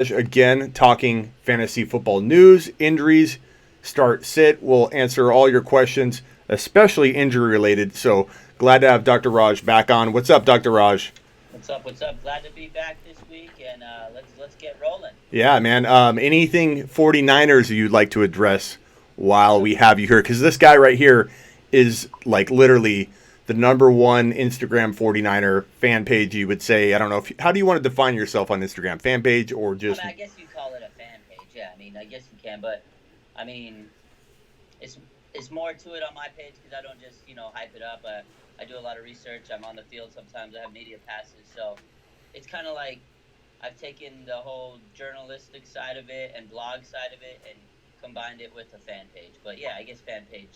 Again, talking fantasy football news, injuries, start, sit. We'll answer all your questions, especially injury related. So glad to have Dr. Raj back on. What's up, Dr. Raj? What's up? What's up? Glad to be back this week, and let's get rolling. Yeah, man. Anything 49ers you'd like to address while we have you here? Because this guy right here is like literally the number one Instagram 49er fan page, you would say. I don't know. How do you want to define yourself on Instagram? Fan page or I just. mean, I guess you call it a fan page. Yeah, I mean, I guess you can, but I mean, it's it's more to it on my page because I don't just hype it up. I do a lot of research. I'm on the field sometimes. I have media passes, so it's kind of like I've taken the whole journalistic side of it and blog side of it and combined it with a fan page. But yeah, I guess fan page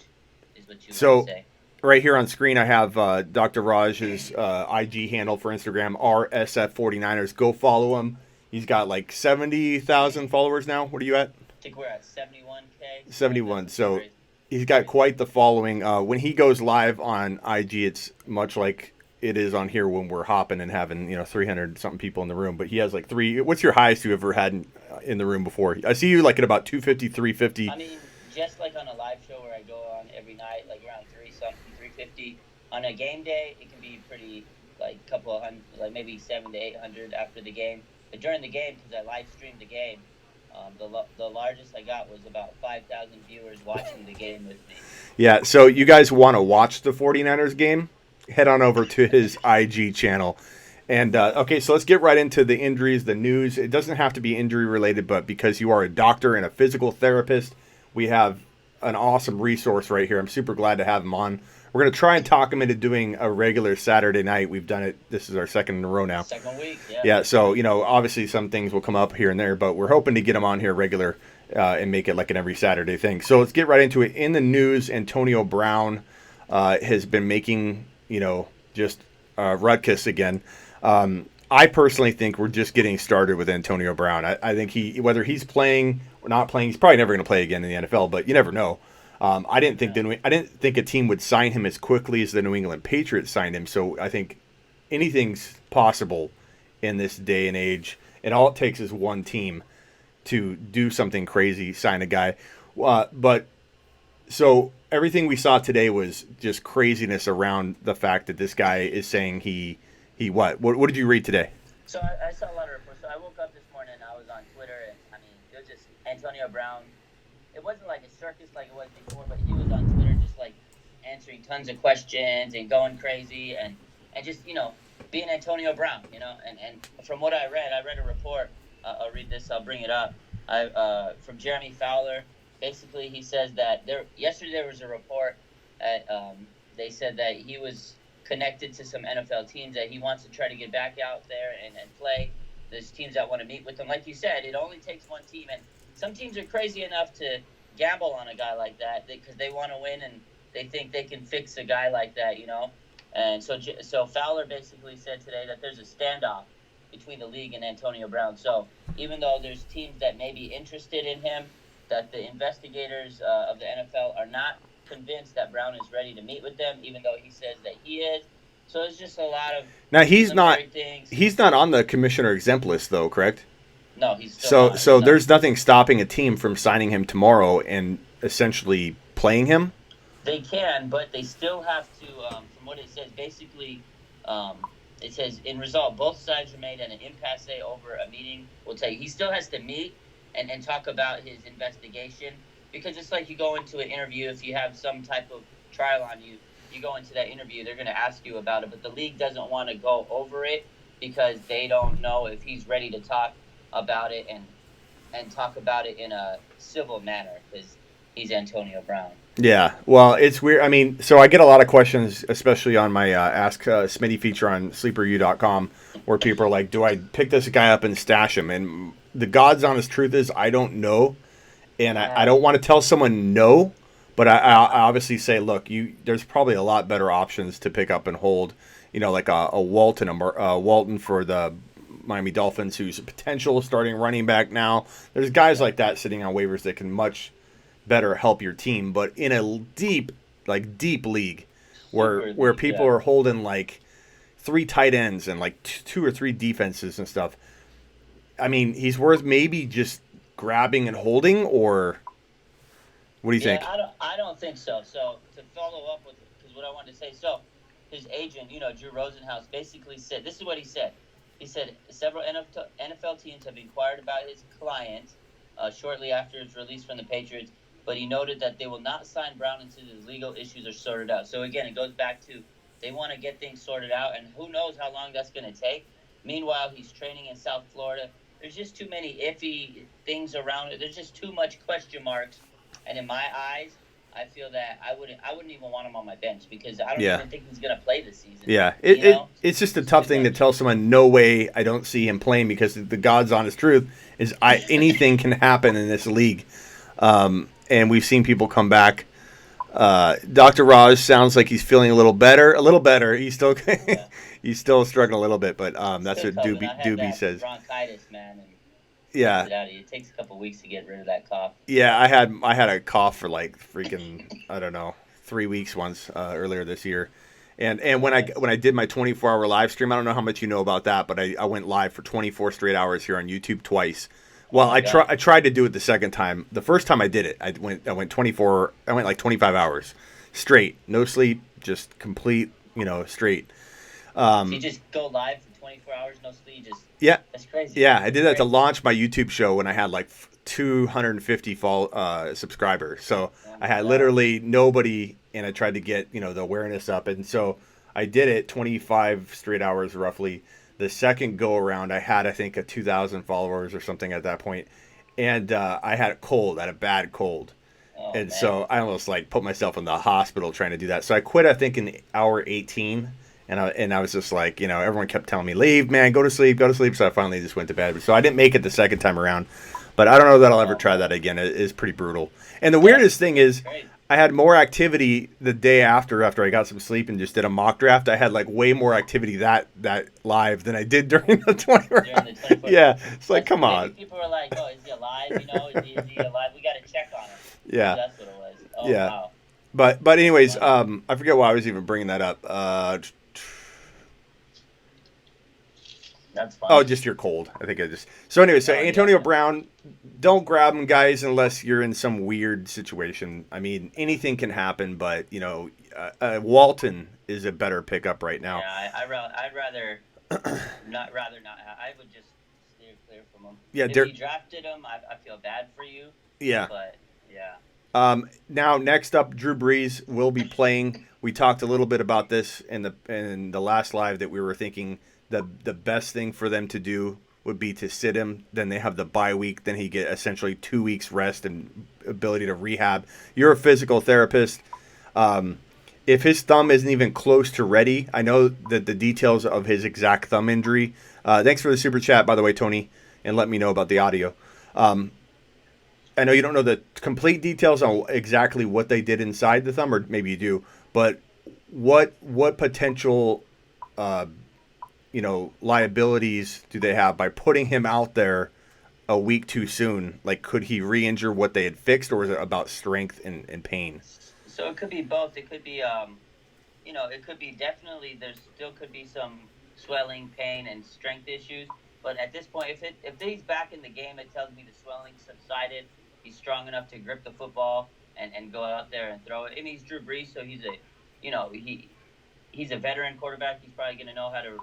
is what you want to So say. right here on screen, I have Dr. Raj's IG handle for Instagram, RSF49ers. Go follow him. He's got like 70,000 followers now. What are you at? I think we're at 71K, so 71. that's So crazy. he's got quite the following. When he goes live on IG, it's much like it is on here when we're hopping and having 300 something people in the room. But he has like three. What's your highest you ever had in the room before? I see you like at about 250, 350. I mean, just like on a live show where I go on every night, like around 350. On a game day, it can be pretty like couple of hundred, like maybe 700 to 800 after the game. But during the game, because I live streamed the game, the largest I got was about 5,000 viewers watching the game with me. Yeah, so you guys want to watch the 49ers game? Head on over to his IG channel. And okay, so let's get right into the injuries, the news. It doesn't have to be injury related, but because you are a doctor and a physical therapist, we have an awesome resource right here. I'm super glad to have him on. We're going to try and talk him into doing a regular Saturday night. We've done it. This is our second in a row now. Second week, yeah. Yeah, so, obviously some things will come up here and there, but we're hoping to get him on here regular and make it like an every Saturday thing. So let's get right into it. In the news, Antonio Brown has been making, just ruckus again. I personally think we're just getting started with Antonio Brown. I think whether he's playing or not playing, he's probably never going to play again in the NFL, but you never know. I didn't think a team would sign him as quickly as the New England Patriots signed him. So I think anything's possible in this day and age, and all it takes is one team to do something crazy, sign a guy. But so everything we saw today was just craziness around the fact that this guy is saying he what did you read today? So I saw a lot of reports. So I woke up this morning, I was on Twitter, and I mean, it was just Antonio Brown. It wasn't like a circus like it was before, but he was on Twitter just like answering tons of questions and going crazy and just being Antonio Brown, and from what I read a report. I'll read this. I'll bring it up. From Jeremy Fowler. Basically, he says that yesterday there was a report. They said that he was connected to some NFL teams that he wants to try to get back out there and play. There's teams that want to meet with him. Like you said, it only takes one team, and some teams are crazy enough to gamble on a guy like that because they want to win and they think they can fix a guy like that. And so Fowler basically said today that there's a standoff between the league and Antonio Brown. So even though there's teams that may be interested in him, that the investigators of the NFL are not convinced that Brown is ready to meet with them, even though he says that he is. So it's just a lot of Now preliminary things. he's not on the commissioner exempt list though, correct? No, he's still So not. so there's nothing stopping a team from signing him tomorrow and essentially playing him. They can, but they still have to. From what it says, basically, um, it says in result, both sides remained at an impasse over a meeting. We'll tell you, he still has to meet and talk about his investigation because it's like you go into an interview. If you have some type of trial on you, you go into that interview. They're going to ask you about it, but the league doesn't want to go over it because they don't know if he's ready to talk about it and talk about it in a civil manner because he's Antonio Brown. Yeah, well, it's weird. I mean, so I get a lot of questions, especially on my Ask Smitty feature on sleeperu.com, where people are like, do I pick this guy up and stash him? And the God's honest truth is, I don't know. And I don't want to tell someone no, but I obviously say, look, there's probably a lot better options to pick up and hold, like a Walton, a Walton for the Miami Dolphins, who's a potential starting running back now. There's guys like that sitting on waivers that can much better help your team, but in a deep league where people are holding like three tight ends and like two or three defenses and stuff, I mean, he's worth maybe just grabbing and holding, or what do you Yeah, think? I don't think so. So to follow up with, because what I wanted to say, so his agent, Drew Rosenhaus, basically said this is what he said. He said several NFL teams have inquired about his client shortly after his release from the Patriots, but he noted that they will not sign Brown until his legal issues are sorted out. So again, it goes back to they want to get things sorted out, and who knows how long that's going to take. Meanwhile, he's training in South Florida. There's just too many iffy things around it. There's just too much question marks, and in my eyes, I feel that I wouldn't even want him on my bench because I don't Yeah. even think he's gonna play this season. Yeah, it's just a It's tough too thing to much. tell someone. No way, I don't see him playing because the God's honest truth is, anything can happen in this league, and we've seen people come back. Dr. Raj sounds like he's feeling a little better. A little better. He's still Yeah. he's still struggling a little bit, but that's Still what coughing. I had Doobie that says. bronchitis, man, and Yeah, it out of you. It takes a couple weeks to get rid of that cough. yeah. I had a cough for like freaking, I don't know, 3 weeks once earlier this year. And when I did my 24-hour live stream, I don't know how much you know about that, but I went live for 24 straight hours here on YouTube twice. Well, Oh my God. I tried to do it the second time. The first time I did it, I went 24. I went like 25 hours straight, no sleep, just complete, straight. So you just go live for 24 hours, no sleep. Just Yeah, that's crazy. yeah. I did that to Crazy. launch my YouTube show when I had like 250 subscribers. So Oh I my had God. literally nobody, and I tried to get the awareness up, and so I did it 25 straight hours roughly. The second go around, I had I think a 2,000 followers or something at that point, and I had a cold, I had a bad cold, Oh and man. so I almost like put myself in the hospital trying to do that. So I quit, I think, in hour 18. And I was just like, everyone kept telling me, leave, man, go to sleep, go to sleep. So I finally just went to bed. So I didn't make it the second time around. But I don't know that I'll ever Oh try man. that again. It is pretty brutal. And the Yeah. weirdest thing is, Great. I had more activity the day after I got some sleep and just did a mock draft. I had like way more activity that live than I did during the 20 During the round. 24. Yeah, it's like, That's come maybe on. people were like, "Oh, is he alive? Is he alive? We got to check on him." Maybe Yeah, that's what it was. Oh yeah. wow. But That's anyways, funny. I forget why I was even bringing that up. That's Oh, funny. just your cold. I think I just. So anyway, so Oh Antonio yeah. Brown, don't grab him, guys, unless you're in some weird situation. I mean, anything can happen, but Walton is a better pickup right now. Yeah, I'd rather not. I would just steer clear from him. Yeah, If you drafted him, I feel bad for you, yeah. but yeah. Now next up, Drew Brees will be playing. We talked a little bit about this in the last live that we were thinking the best thing for them to do would be to sit him. Then they have the bye week. Then he get essentially 2 weeks rest and ability to rehab. You're a physical therapist. If his thumb isn't even close to ready, I know that the details of his exact thumb injury. Thanks for the super chat, by the way, Tony, and let me know about the audio. I know you don't know the complete details on exactly what they did inside the thumb, or maybe you do, but what potential liabilities do they have by putting him out there a week too soon? Like, could he re-injure what they had fixed, or is it about strength and pain? So it could be both. It could be it could be definitely. There still could be some swelling, pain, and strength issues. But at this point, if he's back in the game, it tells me the swelling subsided. He's strong enough to grip the football and go out there and throw it. I mean, he's Drew Brees, so he's a veteran quarterback. He's probably going to know how to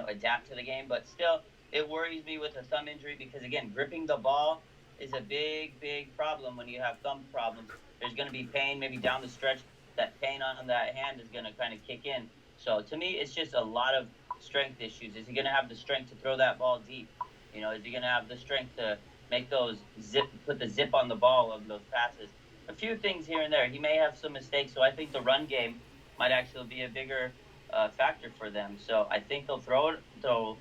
adapt to the game. But still, it worries me with a thumb injury because again, gripping the ball is a big problem when you have thumb problems. There's going to be pain maybe down the stretch. That pain on that hand is going to kind of kick in. So to me, it's just a lot of strength issues. Is he going to have the strength to throw that ball deep? Is he going to have the strength to make those put the zip on the ball of those passes? A few things here and there. He may have some mistakes. So I think the run game might actually be a bigger factor for them. So I think they'll throw it. They'll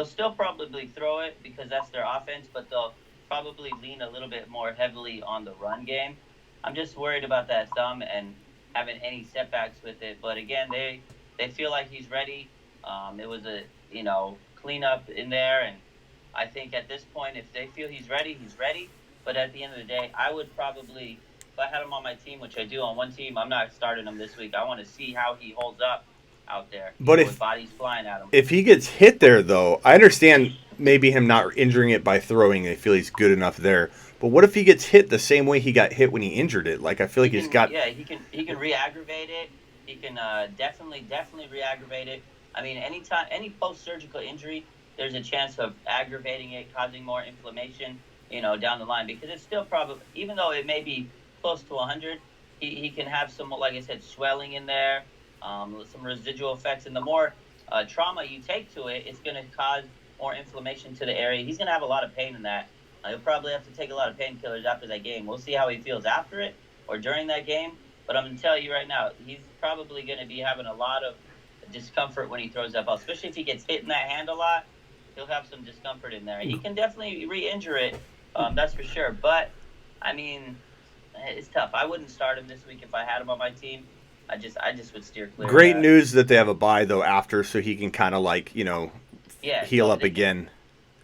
still probably throw it because that's their offense, but they'll probably lean a little bit more heavily on the run game. I'm just worried about that thumb and having any setbacks with it. But again, they feel like he's ready. It was a cleanup in there, and I think at this point, if they feel he's ready, he's ready. But at the end of the day, I would probably, if I had him on my team, which I do on one team, I'm not starting him this week. I want to see how he holds up out there, But with bodies flying at him. if he gets hit there, though, I understand maybe him not injuring it by throwing, they feel he's good enough there. But what if he gets hit the same way he got hit when he injured it? Like, I feel like he's got. Yeah, he can re-aggravate it. He can definitely re-aggravate it. I mean, any post-surgical injury, there's a chance of aggravating it, causing more inflammation, down the line, because it's still probably, even though it may be close to 100, he can have some, like I said, swelling in there, some residual effects, and the more trauma you take to it, it's going to cause more inflammation to the area. He's going to have a lot of pain in that. He'll probably have to take a lot of painkillers after that game. We'll see how he feels after it or during that game. But I'm going to tell you right now, he's probably going to be having a lot of discomfort when he throws that ball, especially if he gets hit in that hand a lot. He'll have some discomfort in there. He can definitely re-injure it, that's for sure. But, I mean, it's tough. I wouldn't start him this week if I had him on my team. I just would steer clear. Great news that they have a bye, though, after, so he can kind of, like, heal up again.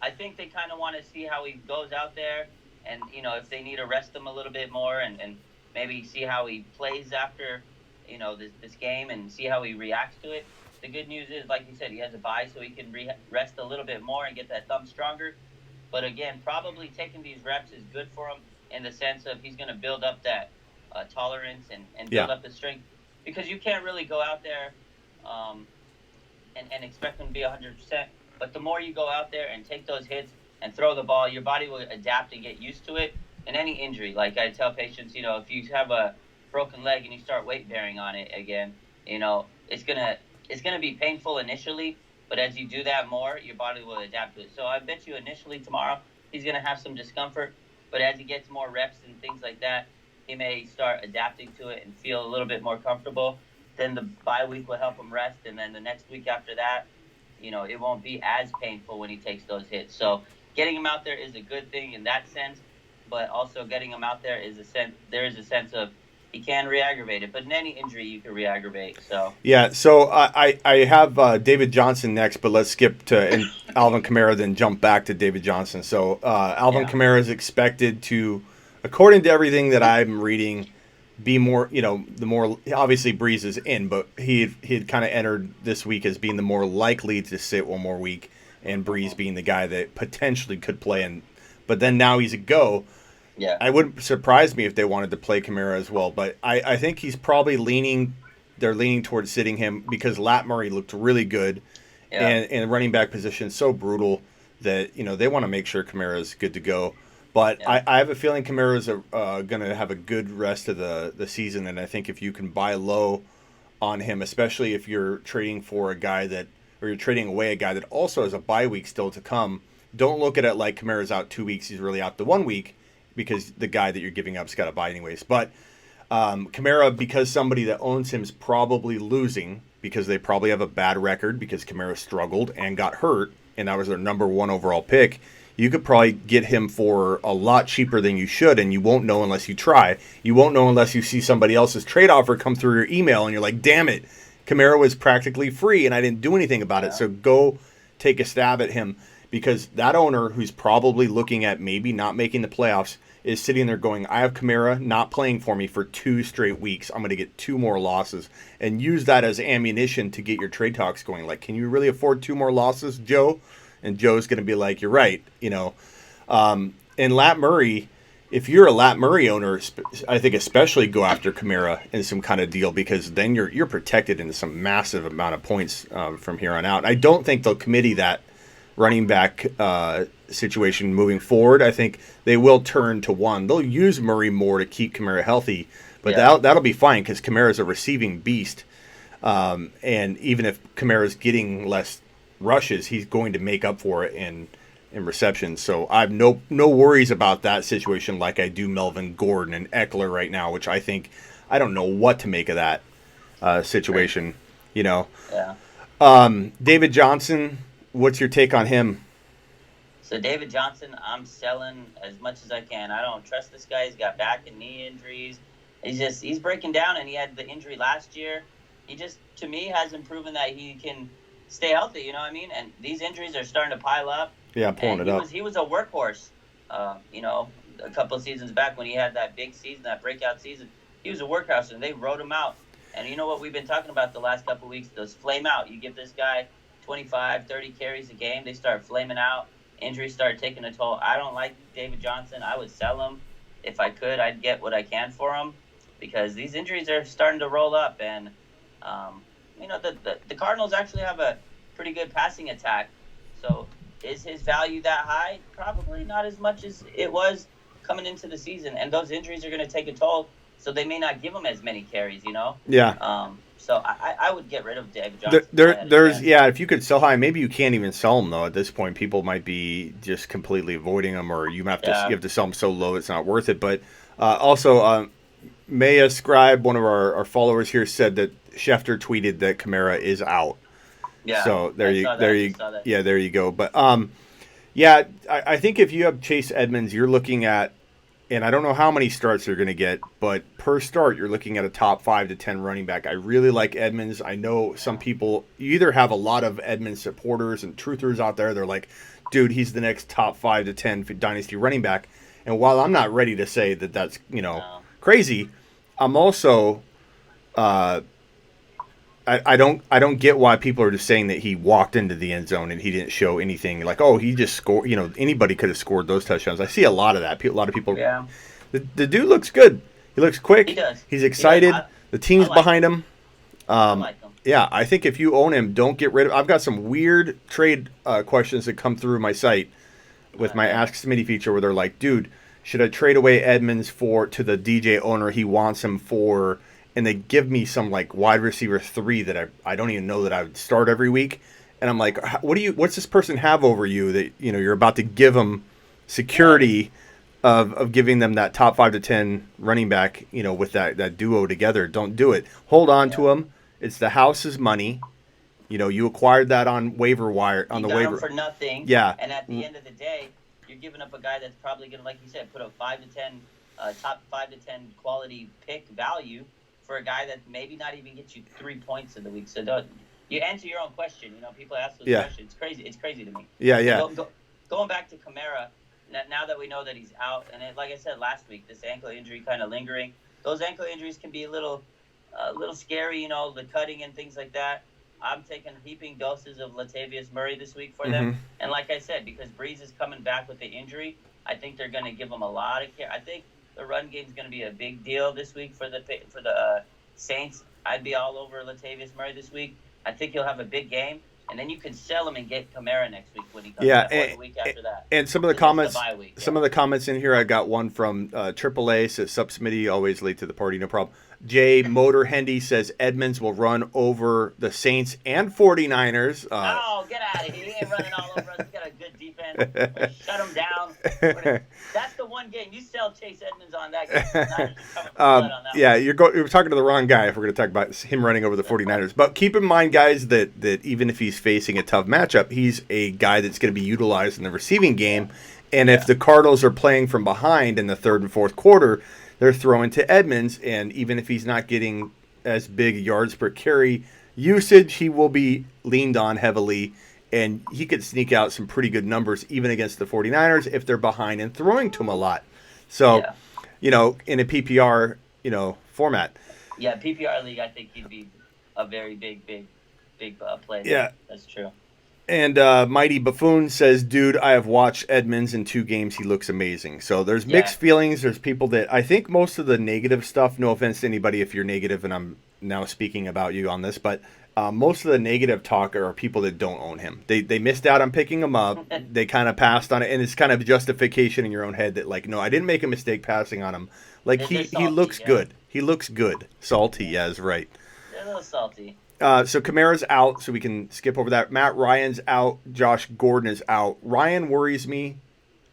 I think they kind of want to see how he goes out there and, if they need to rest him a little bit more and maybe see how he plays after, this game and see how he reacts to it. The good news is, like you said, he has a bye, so he can rest a little bit more and get that thumb stronger. But, again, probably taking these reps is good for him in the sense of he's going to build up that tolerance and build up his strength. Because you can't really go out there and expect him to be 100%. But the more you go out there and take those hits and throw the ball, your body will adapt and get used to it. And any injury, like I tell patients, if you have a broken leg and you start weight bearing on it again, it's gonna be painful initially. But as you do that more, your body will adapt to it. So I bet you initially tomorrow he's gonna have some discomfort. But as he gets more reps and things like that, he may start adapting to it and feel a little bit more comfortable. Then the bye week will help him rest, and then the next week after that, it won't be as painful when he takes those hits. So getting him out there is a good thing in that sense, but also getting him out there there is a sense of he can re-aggravate it. But in any injury, you can re-aggravate. So yeah, so I have David Johnson next, but let's skip to Alvin Kamara, then jump back to David Johnson. So Alvin Kamara is expected to, according to everything that I'm reading, be more, the more, obviously Brees is in, but he had kind of entered this week as being the more likely to sit one more week, and Brees being the guy that potentially could play. But then now he's a go. Yeah, I wouldn't surprise me if they wanted to play Kamara as well, but I think he's probably they're leaning towards sitting him because Lat Murray looked really good, and the running back position is so brutal that, they want to make sure Kamara is good to go. But I have a feeling Kamara's going to have a good rest of the season, and I think if you can buy low on him, especially if you're trading for a guy you're trading away a guy that also has a bye week still to come, don't look at it like Kamara's out 2 weeks, he's really out the 1 week, because the guy that you're giving up's got a bye anyways. But Kamara, because somebody that owns him is probably losing, because they probably have a bad record, because Kamara struggled and got hurt, and that was their number 1 overall pick, you could probably get him for a lot cheaper than you should, and you won't know unless you try. You won't know unless you see somebody else's trade offer come through your email, and you're like, damn it, Kamara was practically free, and I didn't do anything about it. So go take a stab at him, because that owner, who's probably looking at maybe not making the playoffs, is sitting there going, I have Kamara not playing for me for 2 straight weeks. I'm going to get 2 more losses, and use that as ammunition to get your trade talks going. Like, can you really afford 2 more losses, Joe? And Joe's going to be like, you're right, And Lat Murray, if you're a Lat Murray owner, I think especially go after Kamara in some kind of deal, because then you're protected into some massive amount of points from here on out. I don't think they'll committee that running back situation moving forward. I think they will turn to one. They'll use Murray more to keep Kamara healthy, but that'll be fine because Kamara's a receiving beast. And even if Kamara's getting less rushes, he's going to make up for it in receptions. So I have no worries about that situation like I do Melvin, Gordon, and Eckler right now, which I don't know what to make of that situation. Yeah. David Johnson, what's your take on him? So David Johnson, I'm selling as much as I can. I don't trust this guy. He's got back and knee injuries. He's breaking down, and he had the injury last year. He just, to me, hasn't proven that he can stay healthy, you know what I mean? And these injuries are starting to pile up. Yeah, pulling it up. He was a workhorse, a couple of seasons back when he had that big season, that breakout season. He was a workhorse, and they wrote him out. And you know what we've been talking about the last couple of weeks? Those flame out. You give this guy 25, 30 carries a game, they start flaming out. injuries start taking a toll. I don't like David Johnson. I would sell him if I could. I'd get what I can for him because these injuries are starting to roll up. And, the Cardinals actually have a pretty good passing attack. So is his value that high? Probably not as much as it was coming into the season. And those injuries are going to take a toll. So they may not give him as many carries, Yeah. So I would get rid of David Johnson. If you could sell high, maybe you can't even sell him though. At this point, people might be just completely avoiding him, or you have to sell him so low it's not worth it. But also, Maya Scribe, one of our followers here, said that Schefter tweeted that Kamara is out. Yeah. So there you go. But I think if you have Chase Edmonds, you're looking at. And I don't know how many starts they're going to get, but per start, you're looking at a top 5 to 10 running back. I really like Edmonds. I know some people, you either have a lot of Edmonds supporters and truthers out there. They're like, dude, he's the next top 5 to 10 dynasty running back. And while I'm not ready to say that that's, crazy, I'm also, I don't get why people are just saying that he walked into the end zone and he didn't show anything like, oh, he just scored. Anybody could have scored those touchdowns. I see a lot of that. A lot of people. Yeah. The dude looks good. He looks quick. He does. He's excited. The team's behind him. I like him. Yeah, I think if you own him, don't get rid of. I've got some weird trade questions that come through my site with my Ask Smitty feature where they're like, dude, should I trade away Edmonds to the DJ owner? He wants him for. And they give me some like wide receiver 3 that I don't even know that I would start every week. And I'm like, what's this person have over you that, you're about to give them security of giving them that top 5 to 10 running back, with that duo together. Don't do it. Hold on to them. It's the house's money. You acquired that on waiver wire on the waiver for nothing. Yeah. And at the end of the day, you're giving up a guy that's probably going to, like you said, put up 5 to 10, top 5 to 10 quality pick value for a guy that maybe not even gets you 3 points in the week. So you answer your own question. People ask those questions. It's crazy. It's crazy to me. Yeah. Going back to Kamara, now that we know that he's out, and like I said last week, this ankle injury kind of lingering. Those ankle injuries can be a little scary. The cutting and things like that. I'm taking heaping doses of Latavius Murray this week for them. And like I said, because Brees is coming back with the injury, I think they're going to give him a lot of care. I think the run game is going to be a big deal this week for the Saints. I'd be all over Latavius Murray this week. I think he'll have a big game, and then you can sell him and get Kamara next week when he comes back, or the week after that. And some of the comments, some of the comments in here, I got one from AAA says, "Sup Smitty, always late to the party, no problem." Jay Motor Hendy says Edmonds will run over the Saints and 49ers. Get out of here. He ain't running all over us. He's got a good defense. Shut him down. That's the one game. You sell Chase Edmonds on that game. Yeah, you're talking to the wrong guy if we're going to talk about him running over the 49ers. But keep in mind, guys, that even if he's facing a tough matchup, he's a guy that's going to be utilized in the receiving game. And if the Cardinals are playing from behind in the third and fourth quarter, they're throwing to Edmonds, and even if he's not getting as big yards per carry usage, he will be leaned on heavily, and he could sneak out some pretty good numbers even against the 49ers if they're behind and throwing to him a lot. So, in a PPR, format. Yeah, PPR league, I think he'd be a very big play. Yeah. That's true. And Mighty Buffoon says, dude, I have watched Edmonds in 2 games. He looks amazing. So there's mixed feelings. There's people that I think most of the negative stuff, no offense to anybody if you're negative, and I'm now speaking about you on this, but most of the negative talk are people that don't own him. They missed out on picking him up. They kind of passed on it, and it's kind of justification in your own head that, like, no, I didn't make a mistake passing on him. Like, he looks good. He looks good. Salty, yeah, is right. They're a little salty. So Kamara's out, so we can skip over that. Matt Ryan's out. Josh Gordon is out. Ryan worries me.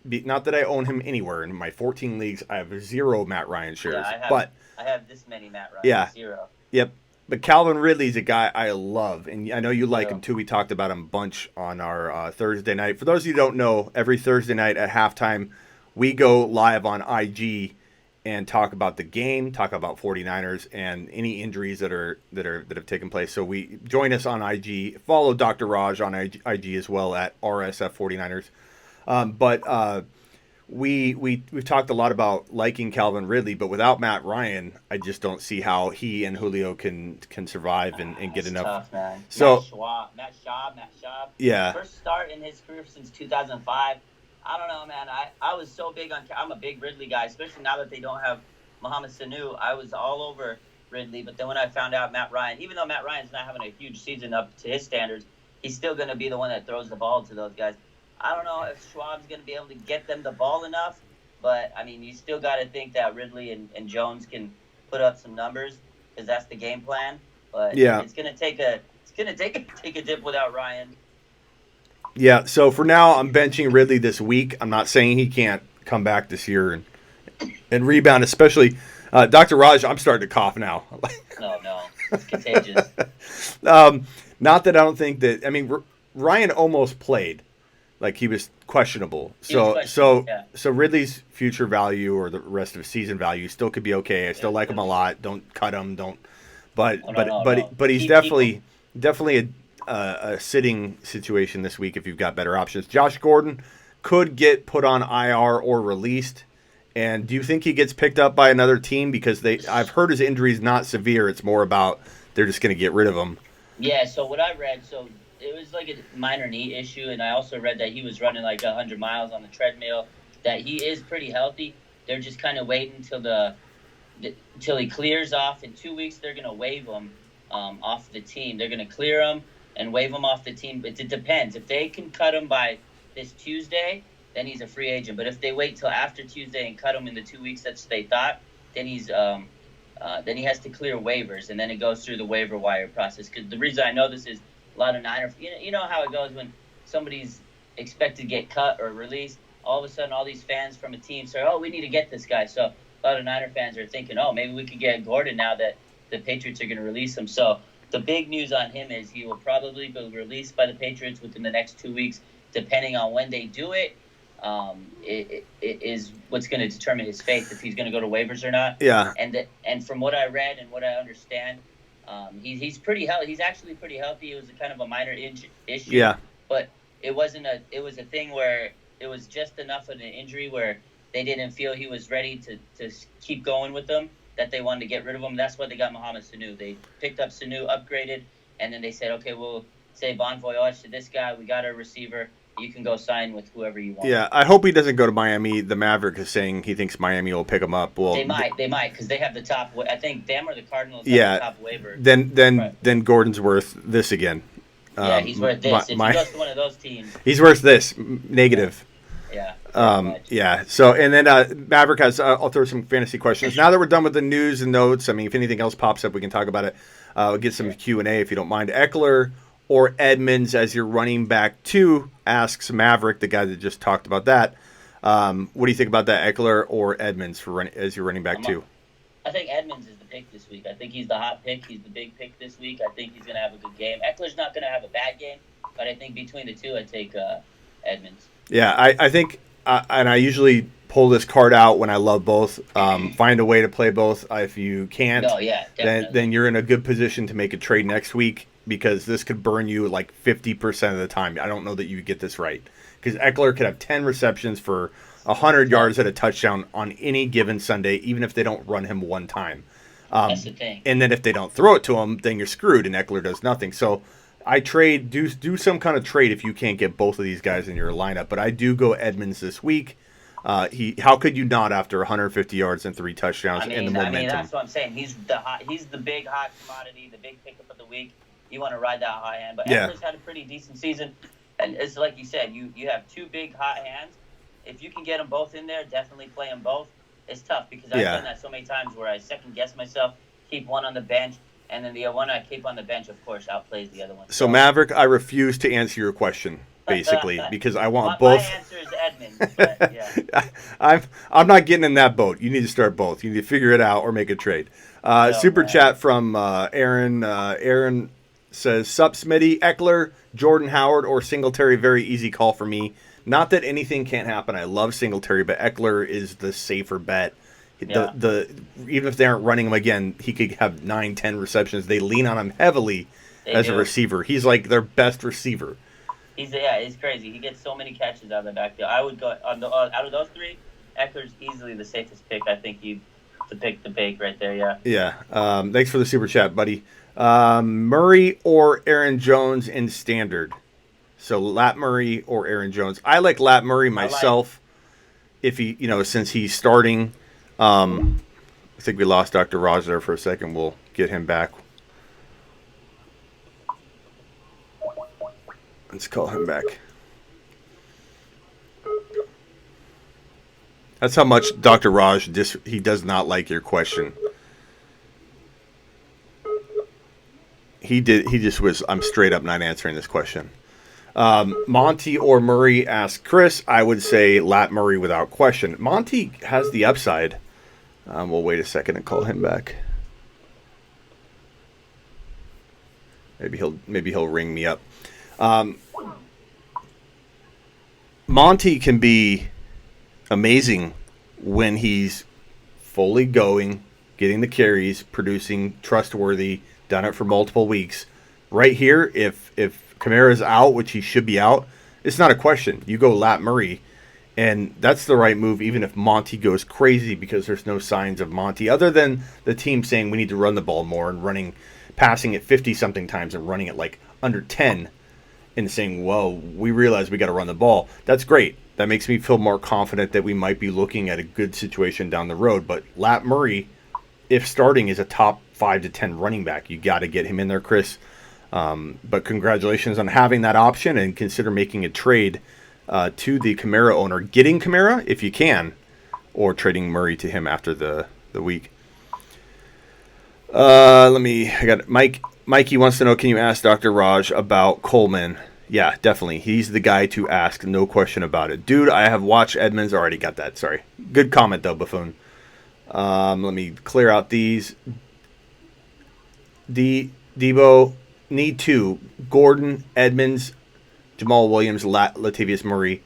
Not that I own him anywhere. In my 14 leagues, I have 0 Matt Ryan shares. I have this many Matt Ryan. Yeah. 0. Yep. But Calvin Ridley's a guy I love, and I know you like him too. We talked about him a bunch on our Thursday night. For those of you who don't know, every Thursday night at halftime, we go live on IG and talk about the game, talk about 49ers and any injuries that have taken place. So join us on IG. Follow Dr. Raj on IG as well at RSF 49ers. But we've talked a lot about liking Calvin Ridley, but without Matt Ryan, I just don't see how he and Julio can survive and get It's enough. tough, man. So Matt Schaub. yeah, First start in his career since 2005. I don't know, man. I was so big on. I'm a big Ridley guy, especially now that they don't have Mohamed Sanu. I was all over Ridley, but then when I found out Matt Ryan, even though Matt Ryan's not having a huge season up to his standards, he's still going to be the one that throws the ball to those guys. I don't know if Schwab's going to be able to get them the ball enough, but I mean, you still got to think that Ridley and Jones can put up some numbers because that's the game plan. But yeah, it's going to take a dip without Ryan. yeah. So for now, I'm benching Ridley this week. I'm not saying he can't come back this year and rebound, especially Dr. Raj. I'm starting to cough now. No, it's contagious. Not that I don't think that. I mean, Ryan almost played. Like he was questionable. So Ridley's future value or the rest of his season value still could be okay. I still like him a lot. Don't cut him. Don't. But he's definitely a sitting situation this week if you've got better options. Josh Gordon could get put on IR or released. And do you think he gets picked up by another team? Because I've heard his injury is not severe. It's more about they're just going to get rid of him. Yeah. So what I read, it was like a minor knee issue, and I also read that he was running like 100 miles on the treadmill, that he is pretty healthy. They're just kind of waiting till he clears off. In 2 weeks, they're going to waive him off the team. They're going to clear him and waive him off the team. But it depends. If they can cut him by this Tuesday, then he's a free agent. But if they wait till after Tuesday and cut him in the 2 weeks that they thought, then then he has to clear waivers, and then it goes through the waiver wire process. Because the reason I know this is a lot of Niner, you know how it goes when somebody's expected to get cut or released. All of a sudden, all these fans from a team say, "Oh, we need to get this guy." So a lot of Niner fans are thinking, "Oh, maybe we could get Gordon now that the Patriots are going to release him." So the big news on him is he will probably be released by the Patriots within the next 2 weeks, depending on when they do it. It is what's going to determine his fate, if he's going to go to waivers or not. Yeah. And from what I read and what I understand, he's pretty healthy. He's actually pretty healthy. It was a kind of a minor issue. Yeah. But it was a thing where it was just enough of an injury where they didn't feel he was ready to keep going with them, that they wanted to get rid of him. That's why they got Mohamed Sanu. They picked up Sanu, upgraded, and then they said, okay, we'll say bon voyage to this guy. We got a receiver. You can go sign with whoever you want. Yeah, I hope he doesn't go to Miami. The Maverick is saying he thinks Miami will pick him up. Well, they might, because they have the top. I think them or the Cardinals have the top waiver. Then Gordon's worth this again. Yeah, he's worth this. If he goes to one of those teams, he's worth this negative. Yeah. Yeah. So, and then Maverick has. I'll throw some fantasy questions now that we're done with the news and notes. I mean, if anything else pops up, we can talk about it. We'll get some Q&A if you don't mind. Eckler or Edmonds as your running back 2, asks Maverick, the guy that just talked about that. What do you think about that, Eckler or Edmonds as your running back 2? I think Edmonds is the pick this week. I think he's the hot pick. He's the big pick this week. I think he's going to have a good game. Eckler's not going to have a bad game, but I think between the two, I take Edmonds. Yeah, I think, and I usually pull this card out when I love both. Find a way to play both. If you can't, then you're in a good position to make a trade next week, because this could burn you like 50% of the time. I don't know that you get this right, because Eckler could have 10 receptions for 100 yards at a touchdown on any given Sunday, even if they don't run him one time. That's the thing. And then if they don't throw it to him, then you're screwed, and Eckler does nothing. So I do some kind of trade if you can't get both of these guys in your lineup. But I do go Edmonds this week. How could you not after 150 yards and 3 touchdowns and the momentum? That's what I'm saying. He's the big hot commodity, the big pickup of the week. You want to ride that hot hand, but Eckler's had a pretty decent season, and it's like you said, you have 2 big hot hands. If you can get them both in there, definitely play them both. It's tough because I've done that so many times where I second guess myself, keep one on the bench, and then the one I keep on the bench, of course, outplays the other one. So Maverick, I refuse to answer your question, basically, because I want both. My answer is Edmonds. But, yeah. I'm not getting in that boat. You need to start both. You need to figure it out or make a trade. Super chat from Aaron. Aaron says, "Sup, Smitty, Eckler, Jordan Howard, or Singletary? Very easy call for me. Not that anything can't happen. I love Singletary, but Eckler is the safer bet. Yeah. Even if they aren't running him again, he could have 9-10 receptions. They lean on him heavily as a receiver. He's like their best receiver. He's crazy. He gets so many catches out of the backfield. I would go on out of those three. Eckler's easily the safest pick. I think you to pick the pick right there. Yeah. Yeah. Thanks for the super chat, buddy. Murray or Aaron Jones in standard. So Lat Murray or Aaron Jones. I like Lat Murray myself. If he, since he's starting, I think we lost Dr. Raj there for a second. We'll get him back. Let's call him back. That's how much Dr. Raj he does not like your question. He just was, I'm straight up not answering this question. Monty or Murray asked Chris. I would say Lat Murray without question. Monty has the upside. We'll wait a second and call him back. Maybe he'll ring me up. Monty can be amazing when he's fully going, getting the carries, producing, trustworthy, done it for multiple weeks. Right here, if Kamara's out, which he should be out, it's not a question. You go Lat Murray, and that's the right move, even if Monty goes crazy, because there's no signs of Monty, other than the team saying we need to run the ball more and passing it 50-something times and running it like under 10 and saying, well, we realize we got to run the ball. That's great. That makes me feel more confident that we might be looking at a good situation down the road. But Lat Murray, if starting, is a top 5 to 10 running back. You got to get him in there, Chris. But congratulations on having that option, and consider making a trade to the Kamara owner. Getting Kamara, if you can, or trading Murray to him after the week. I got Mike. Mikey wants to know, can you ask Dr. Raj about Coleman? Yeah, definitely. He's the guy to ask, no question about it. Dude, I have watched Edmonds. Already got that. Sorry. Good comment, though, Buffoon. Let me clear out these. Debo, need two. Gordon, Edmonds, Jamal Williams, Latavius Murray.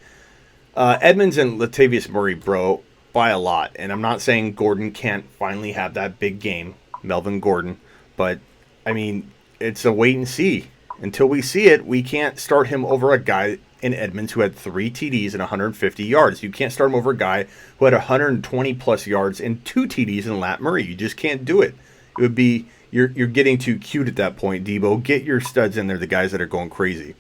Edmonds and Latavius Murray, bro, by a lot. And I'm not saying Gordon can't finally have that big game, Melvin Gordon. But, I mean, it's a wait and see. Until we see it, we can't start him over a guy in Edmonds who had 3 TDs and 150 yards. You can't start him over a guy who had 120-plus yards and 2 TDs in Lat Murray. You just can't do it. It would be, you're getting too cute at that point, Debo. Get your studs in there, the guys that are going crazy.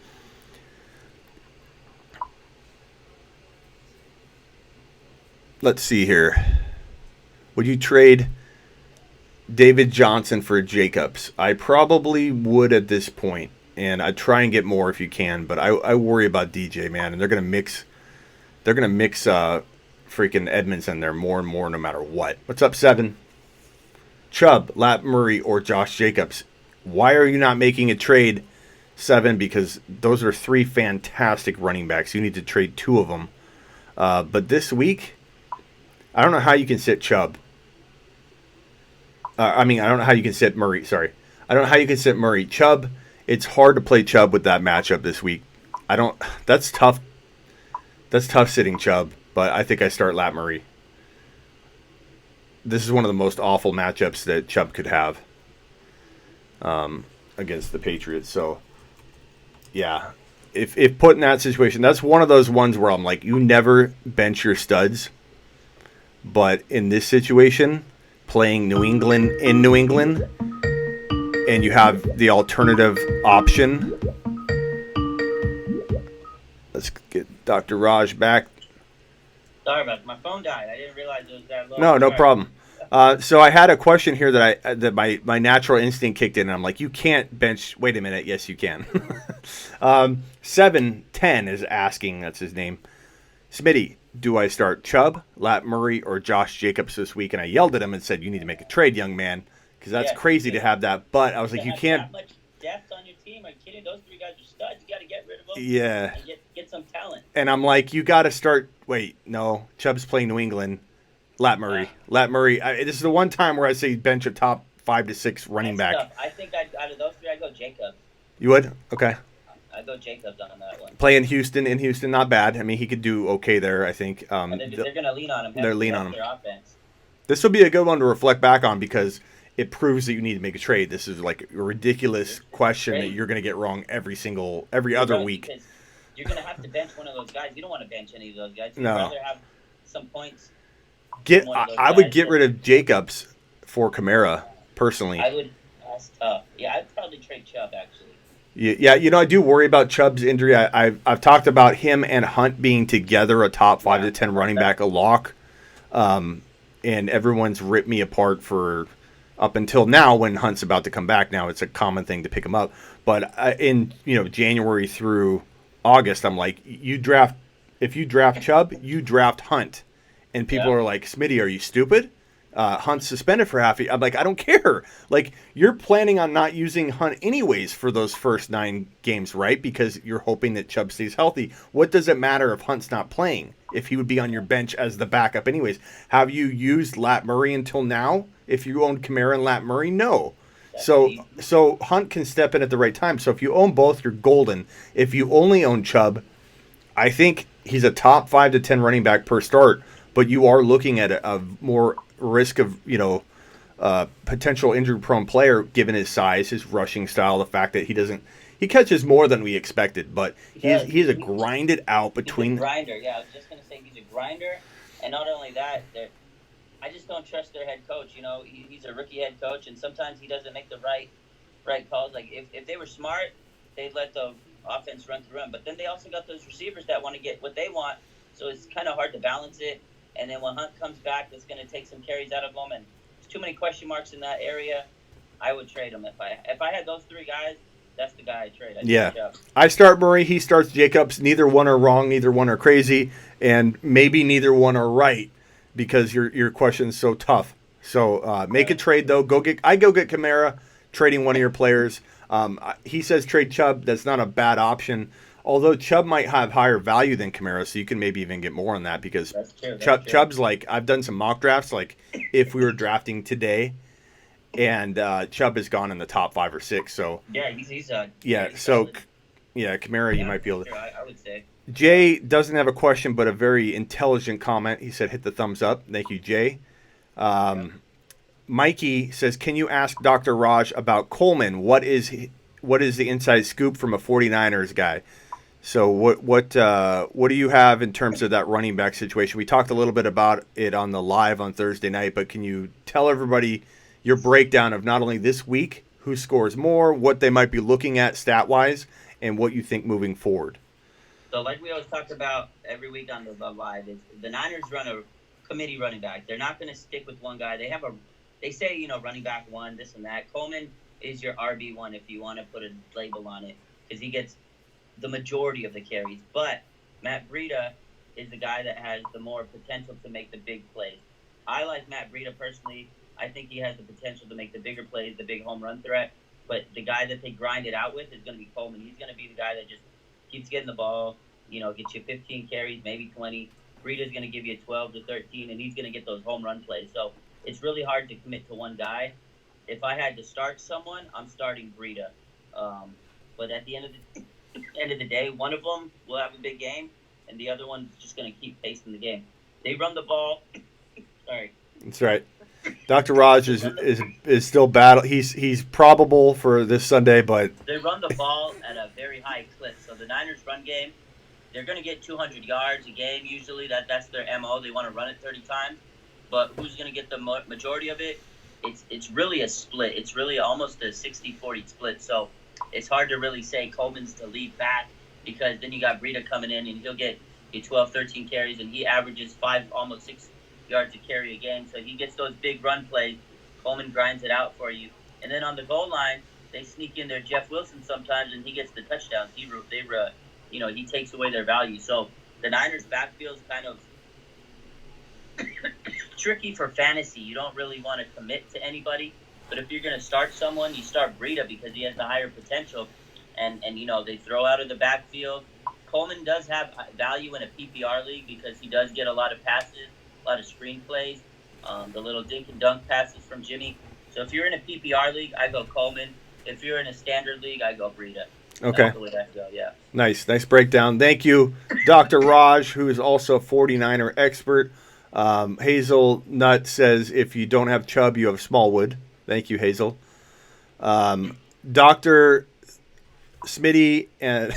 Let's see here. Would you trade David Johnson for Jacobs? I probably would at this point, and I'd try and get more if you can, but I worry about DJ, man, and they're gonna mix freaking Edmonds in there more and more no matter what. What's up, 7? Chubb, Lat Murray, or Josh Jacobs? Why are you not making a trade, 7? Because those are 3 fantastic running backs. You need to trade 2 of them. But this week, I don't know how you can sit Chubb. I don't know how you can sit Murray. Sorry. I don't know how you can sit Murray. Chubb, it's hard to play Chubb with that matchup this week. That's tough. That's tough sitting Chubb, but I think I start Lat Murray. This is one of the most awful matchups that Chubb could have against the Patriots. So, yeah. If put in that situation, that's one of those ones where I'm like, you never bench your studs. But in this situation, playing New England in New England, and you have the alternative option. Let's get Dr. Raj back. Sorry about it. My phone died. I didn't realize it was that low. No problem. So I had a question here that my natural instinct kicked in, and I'm like, you can't bench. Wait a minute. Yes, you can. 710 is asking. That's his name. Smitty, do I start Chubb, Lat Murray, or Josh Jacobs this week? And I yelled at him and said, you need to make a trade, young man, because that's crazy to have that. But I was like, you can't. That much depth on your team. Are you kidding? Those 3 guys are studs. You got to get rid of them. Yeah. And get some talent. And I'm like, you got to start. Wait, no. Chubb's playing New England. Lat Murray. Lat Murray. This is the one time where I say bench a top 5 to 6 running back. Tough. I think out of those 3, I'd go Jacobs. You would? Okay. I'd go Jacobs on that one. Playing Houston, not bad. I mean, he could do okay there, I think. They're going to lean on him. They're leaning on him. Their offense. This will be a good one to reflect back on because it proves that you need to make a trade. This is like a ridiculous question that you're going to get wrong every other week. you're going to have to bench one of those guys. You don't want to bench any of those guys. You'd No. rather have some points from one of those I guys. would get rid of Jacobs for Kamara, personally. I would. That's tough. Yeah, I'd probably trade Chubb, actually. Yeah, I do worry about Chubb's injury. I've talked about him and Hunt being together a top 5 to 10 running back, a lock. And everyone's ripped me apart for up until now when Hunt's about to come back. Now it's a common thing to pick him up. But in January through August, I'm like, if you draft Chubb, you draft Hunt. And people are like, Smitty, are you stupid? Hunt's suspended for half. I'm like, I don't care. Like, you're planning on not using Hunt anyways for those first 9 games, right? Because you're hoping that Chubb stays healthy. What does it matter if Hunt's not playing? If he would be on your bench as the backup anyways. Have you used Lat Murray until now? If you owned Kamara and Lat Murray, no. So Hunt can step in at the right time. So if you own both, you're golden. If you only own Chubb, I think he's a top 5 to 10 running back per start, but you are looking at a more risk of potential injury-prone player given his size, his rushing style, the fact that he catches more than we expected, but he's a grinded out between. He's a grinder, yeah. I was just gonna say he's a grinder, and not only that, I just don't trust their head coach. He's a rookie head coach, and sometimes he doesn't make the right calls. Like if they were smart, they'd let the offense run through him. But then they also got those receivers that want to get what they want, so it's kind of hard to balance it. And then when Hunt comes back, that's going to take some carries out of him, and there's too many question marks in that area. I would trade him if I had those 3 guys. That's the guy I'd trade. I start Murray. He starts Jacobs. Neither one are wrong. Neither one are crazy, and maybe neither one are right because your question's so tough. So make a trade though. I go get Kamara, trading one of your players. He says trade Chubb. That's not a bad option. Although Chubb might have higher value than Kamara, so you can maybe even get more on that because Chubb's like, I've done some mock drafts, like if we were drafting today, and Chubb has gone in the top 5 or 6. So he's a Kamara, you might be able to. Sure, I would say. Jay doesn't have a question, but a very intelligent comment. He said, "Hit the thumbs up." Thank you, Jay. Mikey says, "Can you ask Dr. Raj about Coleman? What is the inside scoop from a 49ers guy?" So what do you have in terms of that running back situation? We talked a little bit about it on the live on Thursday night, but can you tell everybody your breakdown of not only this week, who scores more, what they might be looking at stat-wise, and what you think moving forward? So like we always talk about every week on the live, the Niners run a committee running back. They're not going to stick with one guy. They say, running back 1, this and that. Coleman is your RB1 if you want to put a label on it because he gets the majority of the carries. But Matt Breida is the guy that has the more potential to make the big plays. I like Matt Breida personally. I think he has the potential to make the bigger plays, the big home run threat. But the guy that they grind it out with is going to be Coleman. He's going to be the guy that just keeps getting the ball, gets you 15 carries, maybe 20. Breida's going to give you 12 to 13, and he's going to get those home run plays. So it's really hard to commit to one guy. If I had to start someone, I'm starting Breida. But at the end of the day, one of them will have a big game, and the other one's just going to keep pacing the game. They run the ball. Sorry. That's right. Dr. Raj is still battle. He's probable for this Sunday, but they run the ball at a very high clip. So the Niners run game, they're going to get 200 yards a game usually. That's their MO. They want to run it 30 times. But who's going to get the majority of it? It's really a split. It's really almost a 60-40 split. So it's hard to really say Coleman's the lead back because then you got Breida coming in and he'll get you 12, 13 carries and he averages 5, almost 6 yards a carry a game. So he gets those big run plays. Coleman grinds it out for you. And then on the goal line, they sneak in their Jeff Wilson sometimes and he gets the touchdowns. He takes away their value. So the Niners backfield's kind of tricky for fantasy. You don't really want to commit to anybody. But if you're going to start someone, you start Breida because he has the higher potential. And they throw out of the backfield. Coleman does have value in a PPR league because he does get a lot of passes, a lot of screen plays, the little dink and dunk passes from Jimmy. So if you're in a PPR league, I go Coleman. If you're in a standard league, I go Breida. Okay. That's the way I feel, yeah. Nice breakdown. Thank you, Dr. Raj, who is also a 49er expert. Hazelnut says, if you don't have Chubb, you have Smallwood. Thank you, Hazel. Dr. Smitty, and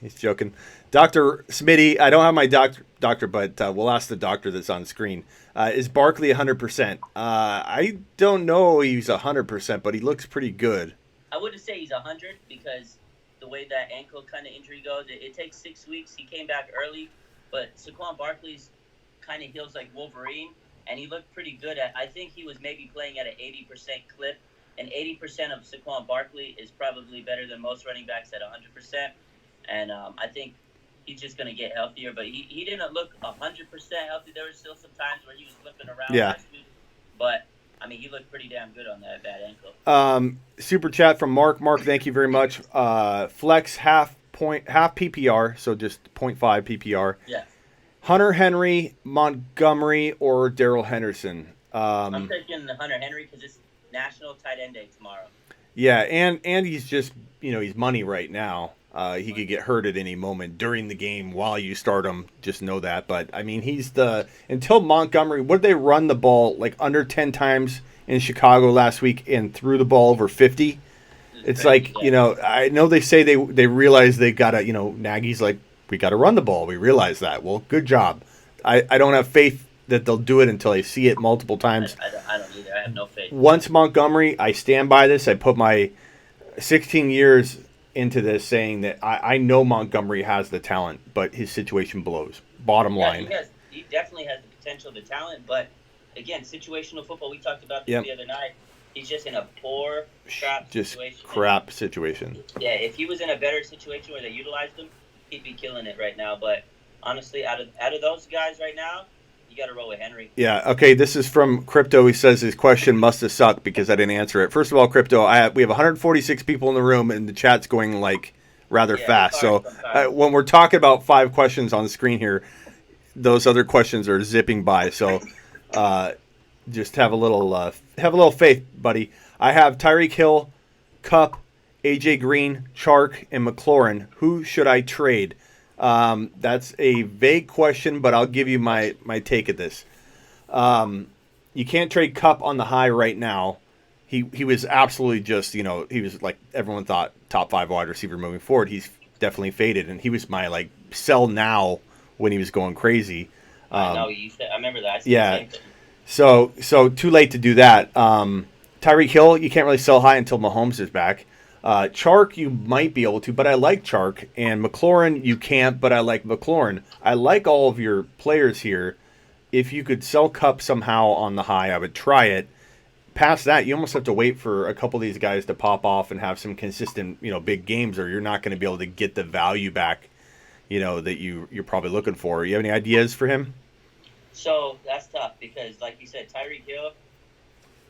He's joking. Dr. Smitty, I don't have my doctor, but we'll ask the doctor that's on screen. Is Barkley 100%? I don't know he's 100%, but he looks pretty good. I wouldn't say he's 100 because the way that ankle kind of injury goes, it takes 6 weeks. He came back early, but Saquon Barkley's kind of heals like Wolverine, and he looked pretty good. I think he was maybe playing at an 80% clip, and 80% of Saquon Barkley is probably better than most running backs at 100%. And I think he's just going to get healthier, but he didn't look 100% healthy. There were still some times where he was flipping around last week, but I mean, he looked pretty damn good on that bad ankle. Super chat from Mark. Mark, thank you very much. Flex half PPR, so just 0.5 PPR. Yeah. Hunter Henry, Montgomery, or Darryl Henderson. I'm taking Hunter Henry because it's National Tight End Day tomorrow. Yeah, and he's just he's money right now. He could get hurt at any moment during the game while you start him. Just know that. But, I mean, until Montgomery, what did they run the ball like under 10 times in Chicago last week and threw the ball over 50? It's like, I know they say they realize they got to, Nagy's like, we got to run the ball. We realize that. Well, good job. I don't have faith that they'll do it until I see it multiple times. I don't either. I have no faith. Once Montgomery, I stand by this. I put my 16 years into this saying that I know Montgomery has the talent, but his situation blows. Bottom line. He definitely has the potential, the talent, but again, situational football, we talked about this the other night. He's just in a poor, crap situation. Crap situation. Yeah, if he was in a better situation where they utilized him, he'd be killing it right now. But honestly, out of those guys right now, you got to roll with Henry. Yeah, okay, this is from Crypto. He says his question must have sucked because I didn't answer it. First of all, Crypto, we have 146 people in the room, and the chat's going, rather fast. So when we're talking about 5 questions on the screen here, those other questions are zipping by. So just have a little faith, buddy. I have Tyreek Hill, Kupp, AJ Green, Chark, and McLaurin. Who should I trade? That's a vague question, but I'll give you my take at this. You can't trade Kupp on the high right now. He was absolutely just, he was like everyone thought top 5 wide receiver moving forward. He's definitely faded, and he was my sell now when he was going crazy. I know you said. I remember that. Yeah. So too late to do that. Tyreek Hill, you can't really sell high until Mahomes is back. Chark, you might be able to, but I like Chark. And McLaurin, you can't, but I like McLaurin. I like all of your players here. If you could sell Kupp somehow on the high, I would try it. Past that, you almost have to wait for a couple of these guys to pop off and have some consistent, big games, or you're not going to be able to get the value back, that you're probably looking for. You have any ideas for him? So that's tough because, like you said, Tyreek Hill,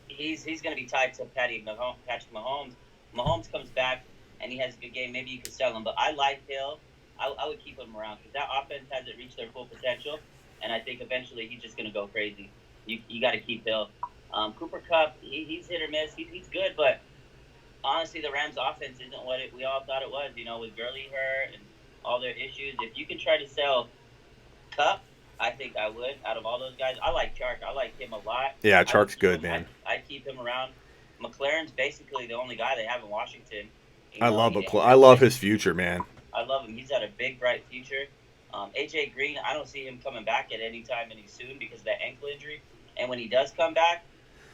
he's going to be tied to Patrick Mahomes. Mahomes comes back and he has a good game. Maybe you could sell him, but I like Hill. I would keep him around because that offense hasn't reached their full potential, and I think eventually he's just going to go crazy. You got to keep Hill. Cooper Kupp, he's hit or miss. He's good, but honestly, the Rams' offense isn't what we all thought it was. With Gurley hurt and all their issues, if you could try to sell Kupp, I think I would. Out of all those guys, I like Chark. I like him a lot. Yeah, Chark's good, man. I'd keep him around. McLaurin's basically the only guy they have in Washington. I love his future, man. I love him. He's got a big, bright future. AJ Green, I don't see him coming back at any time any soon because of that ankle injury. And when he does come back,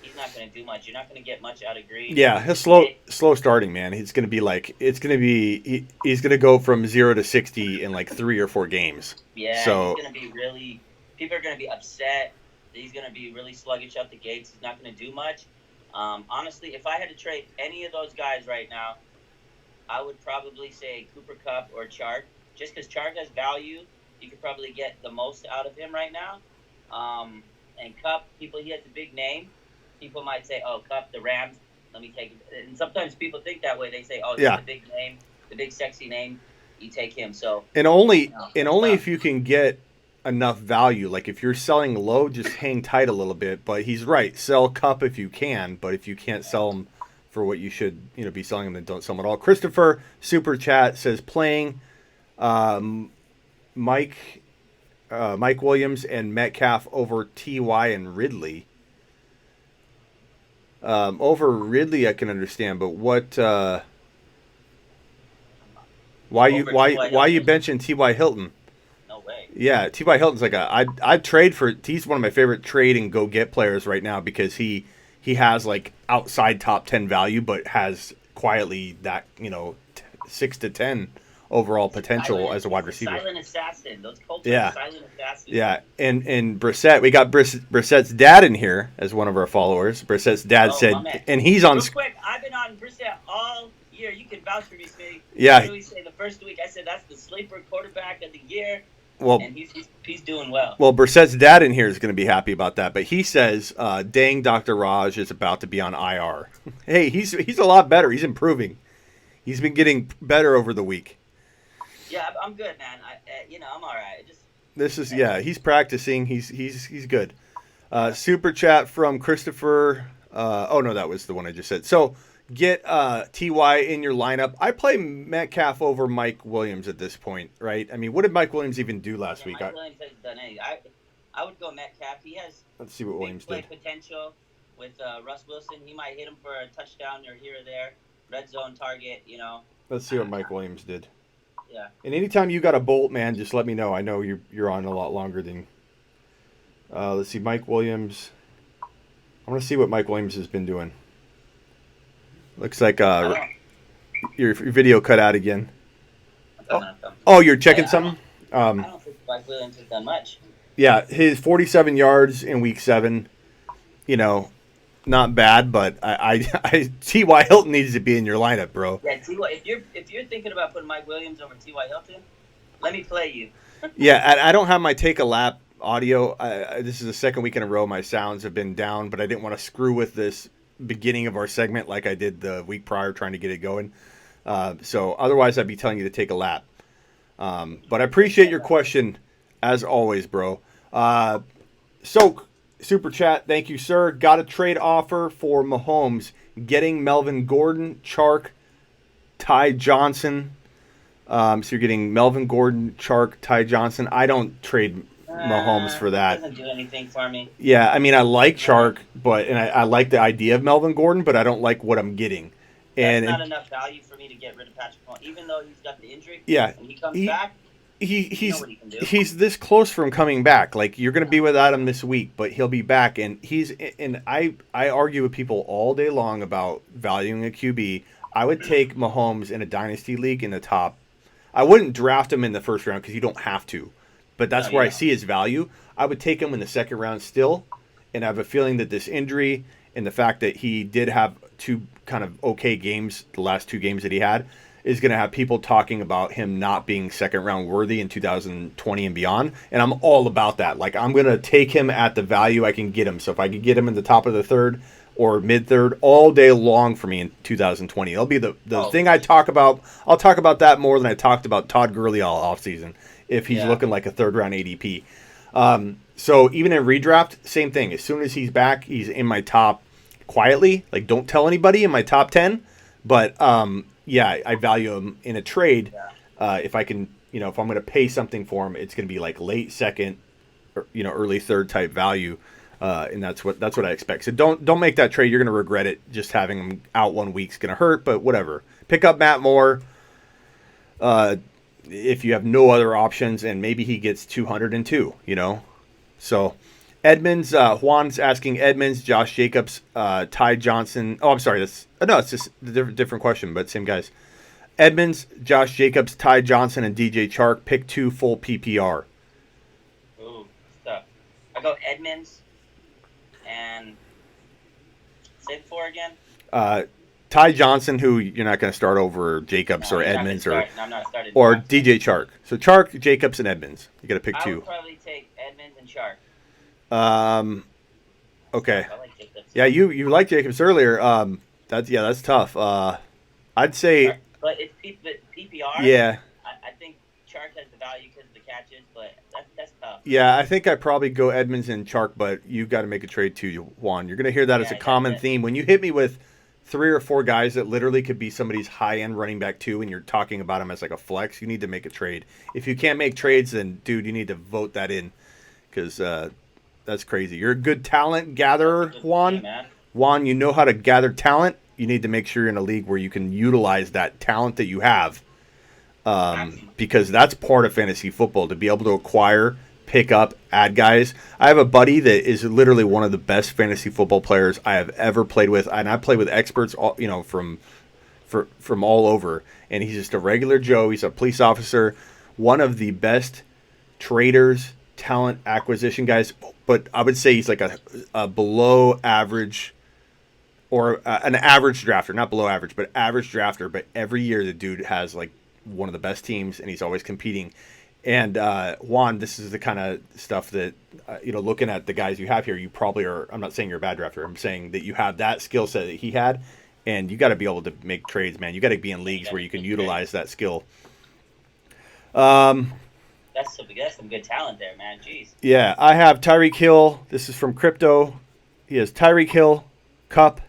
he's not going to do much. You're not going to get much out of Green. Yeah, he's slow starting, man. He's going to be he's going to go from 0 to 60 in 3 or 4 games. Yeah, so he's going to be people are going to be upset. He's going to be really sluggish out the gates. He's not going to do much. Honestly, if I had to trade any of those guys right now, I would probably say Cooper Kupp or Chark. Just because Chark has value, you could probably get the most out of him right now. And Kupp, he has a big name. People might say, oh, Kupp, the Rams, let me take it. And sometimes people think that way. They say, oh, he's the big name, the big sexy name. You take him. So only if you can get enough value. If you're selling low, just hang tight a little bit. But he's right. Sell Kupp if you can. But if you can't sell him for what you should be selling them, then don't sell them at all. Christopher, Super Chat, says playing Mike Williams and Metcalf over T.Y. and Ridley. Over Ridley I can understand, but what over T.Y. Why you Hilton. benching T.Y. Hilton? No way. Yeah, T.Y. Hilton's like I'd trade for. He's one of my favorite trade and go get players right now because he has like outside top 10 value, but has quietly that 6 to 10 overall potential as a wide receiver. Silent assassin. Those Colts Yeah. are silent assassins. Yeah, and Brissett, we got Brissett's dad in here as one of our followers. Brissett's dad said, and he's on. Real quick, I've been on Brissett all year. You can vouch for me, Smitty. Yeah. I literally say the first week I said that's the sleeper quarterback of the year. Well, and he's doing well. Well, Brissett's dad in here is going to be happy about that, but he says, "Dang, Dr. Raj is about to be on IR." Hey, he's a lot better. He's improving. He's been getting better over the week. Yeah, I'm good, man. I'm all right. He's practicing. He's good. Super chat from Christopher. Oh no, that was the one I just said. So get Ty in your lineup. I play Metcalf over Mike Williams at this point, right? I mean, what did Mike Williams even do last week? Mike Williams has done anything. I would go Metcalf. He has let's see what Williams play did. Potential with Russ Wilson. He might hit him for a touchdown or here or there, red zone target. Let's see what Mike Williams did. Yeah. And anytime you got a bolt, man, just let me know. I know you're on a lot longer than. Let's see, Mike Williams. I want to see what Mike Williams has been doing. Looks like your video cut out again. Oh, you're checking something? I don't think Mike Williams has done much. Yeah, his 47 yards in week 7. Not bad, but I T.Y. Hilton needs to be in your lineup, bro. Yeah, T.Y. If you're thinking about putting Mike Williams over T.Y. Hilton, let me play you. Yeah, I don't have my take a lap audio. This is the second week in a row my sounds have been down, but I didn't want to screw with this beginning of our segment like I did the week prior trying to get it going. So otherwise I'd be telling you to take a lap. But I appreciate your question as always, bro. Soak. Super chat, thank you, sir. Got a trade offer for Mahomes, getting Melvin Gordon, Chark, Ty Johnson. So you're getting Melvin Gordon, Chark, Ty Johnson. I don't trade Mahomes for that. Doesn't do anything for me. Yeah, I mean, I like Chark, and I like the idea of Melvin Gordon, but I don't like what I'm getting. That's not enough value for me to get rid of Patrick Mahomes, even though he's got the injury. Yeah, when he comes back. He's this close from coming back. Like, you're going to be without him this week, but he'll be back. And I argue with people all day long about valuing a QB. I would take Mahomes in a dynasty league in the top. I wouldn't draft him in the first round because you don't have to, but that's where I see his value. I would take him in the second round still, and I have a feeling that this injury and the fact that he did have 2 kind of okay games, the last 2 games that he had, is going to have people talking about him not being second round worthy in 2020 and beyond. And I'm all about that. Like, I'm going to take him at the value I can get him. So if I could get him in the top of the 3rd or mid 3rd all day long for me in 2020, it'll be the thing I talk about. I'll talk about that more than I talked about Todd Gurley all offseason if he's looking like a 3rd round ADP. So even in redraft, same thing. As soon as he's back, he's in my top quietly. Like, don't tell anybody in my top 10. But, yeah, I value him in a trade. If I can, if I'm going to pay something for him, it's going to be like late second, or, early 3rd type value, and that's what I expect. So don't make that trade. You're going to regret it. Just having him out 1 week's going to hurt, but whatever. Pick up Matt Moore. If you have no other options, and maybe he gets 202. So. Edmonds, Juan's asking Edmonds, Josh Jacobs, Ty Johnson. Oh, I'm sorry. It's just a different question, but same guys. Edmonds, Josh Jacobs, Ty Johnson, and DJ Chark. Pick 2 full PPR. Ooh, stuff. I go Edmonds and say 4 again. Ty Johnson, who you're not going to start over Jacobs or Edmonds or DJ Chark. So Chark, Jacobs, and Edmonds. You got to pick 2. I would probably take Edmonds and Chark. Okay. I like Jacobs. Yeah, you liked Jacobs earlier. That's tough. I'd say. But it's PPR. Yeah. I think Chark has the value because of the catches, but that's tough. Yeah, I think I'd probably go Edmonds and Chark, but you got to make a trade too, Juan. You're going to hear that as a common theme when you hit me with 3 or 4 guys that literally could be somebody's high-end running back too, and you're talking about them as like a flex. You need to make a trade. If you can't make trades, then dude, you need to vote that in because. That's crazy. You're a good talent gatherer, Juan. Juan, you know how to gather talent. You need to make sure you're in a league where you can utilize that talent that you have because that's part of fantasy football, to be able to acquire, pick up, add guys. I have a buddy that is literally one of the best fantasy football players I have ever played with, and I play with experts, from all over. And he's just a regular Joe. He's a police officer, one of the best traders, talent acquisition guys. But I would say he's like a below average, or an average drafter, not below average, but average drafter. But every year the dude has like one of the best teams, and he's always competing. And Juan, this is the kind of stuff that looking at the guys you have here, you probably are. I'm not saying you're a bad drafter. I'm saying that you have that skill set that he had, and you got to be able to make trades, man. You got to be in leagues where you can utilize that skill. That's some good talent there, man. Jeez. Yeah, I have Tyreek Hill. This is from Crypto. He has Tyreek Hill, Cup,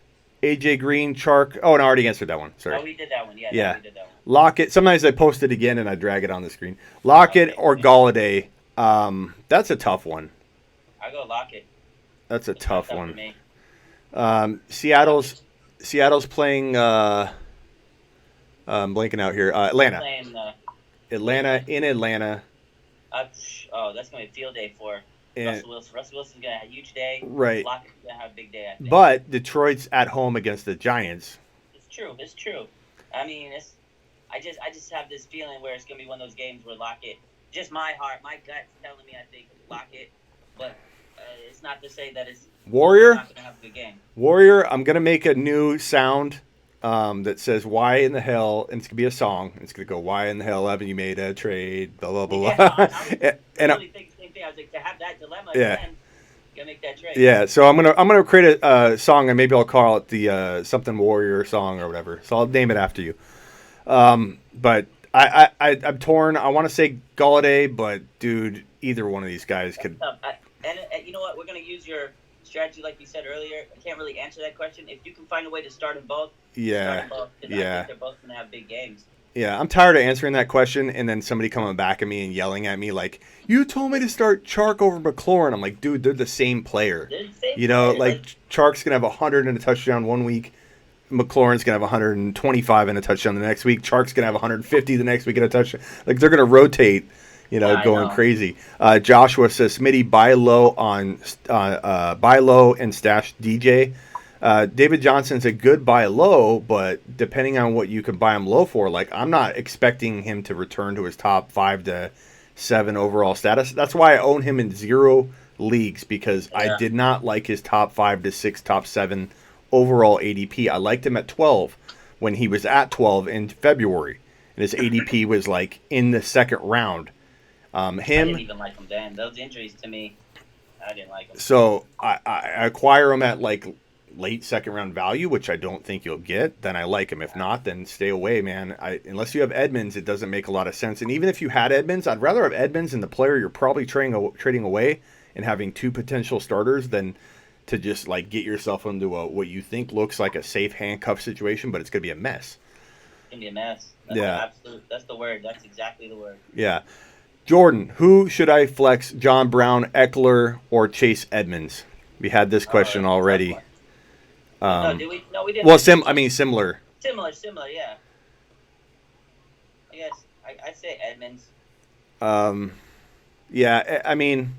AJ Green, Chark. Oh, and I already answered that one. Sorry. Oh, we did that one. Yeah. Yeah. We did that one. Lockett. Sometimes I post it again and I drag it on the screen. Lockett or Galladay. That's a tough one. I go Lockett. That's a tough one. For me. Seattle's playing. I'm blanking out here. Atlanta. Atlanta in Atlanta. That's gonna be a field day for Russell Wilson. Russell Wilson's gonna have a huge day. Right. Lockett's gonna have a big day, I think. But Detroit's at home against the Giants. It's true. I mean, I just have this feeling where it's gonna be one of those games where Lockett. Just my heart, my gut's telling me I think Lockett, but it's not to say that it's Warrior. Not gonna have a good game. Warrior. I'm gonna make a new sound. That says "Why in the hell," and it's gonna be a song. It's gonna go, "Why in the hell haven't you made a trade?" Blah blah blah. Yeah, I really think the same thing. I was like, to have that dilemma again, you gotta make that trade. Yeah, so I'm gonna create a song, and maybe I'll call it the something Warrior song or whatever. So I'll name it after you. But I'm torn. I want to say Galladay, but dude, either one of these guys could. And you know what? We're gonna use your strategy, like you said earlier. I can't really answer that question. If you can find a way to start them both. Yeah. I think they're both going to have big games. Yeah, I'm tired of answering that question and then somebody coming back at me and yelling at me like, "You told me to start Chark over McLaurin." I'm like, dude, they're the same player. They're the same player. Like Chark's going to have 100 and a touchdown one week. McLaurin's going to have 125 and a touchdown the next week. Chark's going to have 150 the next week and a touchdown. Like, they're going to rotate, going crazy. Joshua says, Smitty, buy low and stash DJ. David Johnson's a good buy low, but depending on what you can buy him low for, like, I'm not expecting him to return to his top 5 to 7 overall status. That's why I own him in 0 leagues, because I did not like his top 5 to 6, top 7 overall ADP. I liked him at 12 when he was at 12 in February, and his ADP was like in the second round. I didn't even like him then. Those injuries to me, I didn't like him. So I acquire him at like late second round value, which I don't think you'll get. Then I like him. If not, then stay away, man. Unless you have Edmonds, it doesn't make a lot of sense. And even if you had Edmonds, I'd rather have Edmonds and the player you're probably trading away and having 2 potential starters than to just like get yourself into what you think looks like a safe handcuff situation, but it's going to be a mess. It's going to be a mess. That's the word. That's exactly the word. Yeah. Jordan, who should I flex? John Brown, Eckler, or Chase Edmonds? We had this question already. No, we didn't. Well, similar. Similar, yeah. I guess I'd say Edmonds. Yeah, I mean,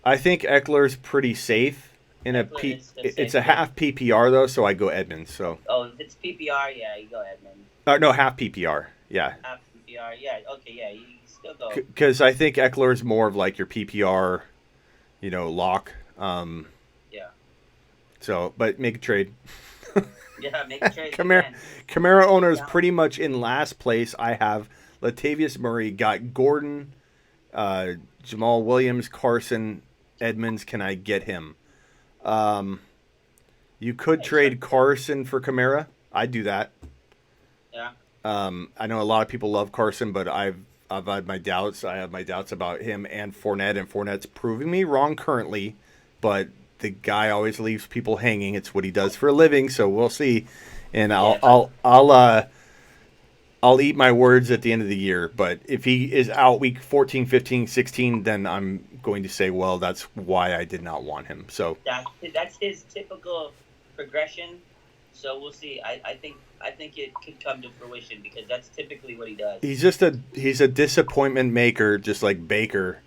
I think Eckler's pretty safe. It's a half PPR though, so I go Edmonds. So. Oh, if it's PPR, yeah, you go Edmonds. No, half PPR. Yeah. Half PPR, yeah. Okay, yeah, you still go. Because I think Eckler's more of like your PPR, lock. Yeah. So, but make a trade. Yeah, make a trade. Kamara owner is pretty much in last place. I have Latavius Murray, got Gordon, Jamal Williams, Carson, Edmonds. Can I get him? You could trade Carson for Kamara. I'd do that. Yeah. I know a lot of people love Carson, but I've had my doubts. I have my doubts about him and Fournette, and Fournette's proving me wrong currently, but the guy always leaves people hanging. It's what he does for a living, so we'll see. And I'll eat my words at the end of the year. But if he is out week 14, 15, 16, then I'm going to say, well, that's why I did not want him. So that's his typical progression. So we'll see. I think it could come to fruition because that's typically what he does. He's a disappointment maker, just like Baker,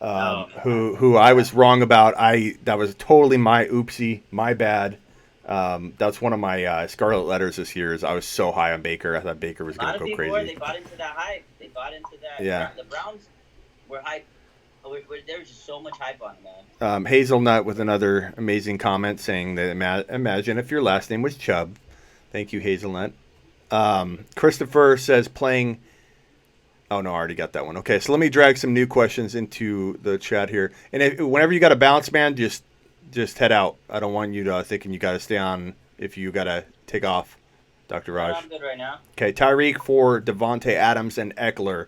Oh, who I was wrong about. That was totally my oopsie, my bad. That's one of my scarlet letters this year. Is I was so high on Baker. I thought Baker was a going lot to of go people crazy. they bought into that hype. They bought into that. Yeah. The Browns were hype. There was just so much hype on them, man. Hazelnut with another amazing comment saying that imagine if your last name was Chubb. Thank you, Hazelnut. Christopher says playing. Oh no, I already got that one. Okay, so let me drag some new questions into the chat here. And whenever you got to bounce, man, just head out. I don't want you to thinking you got to stay on if you got to take off, Dr. Raj. I'm good right now. Okay, Tyreek for Devontae Adams and Eckler.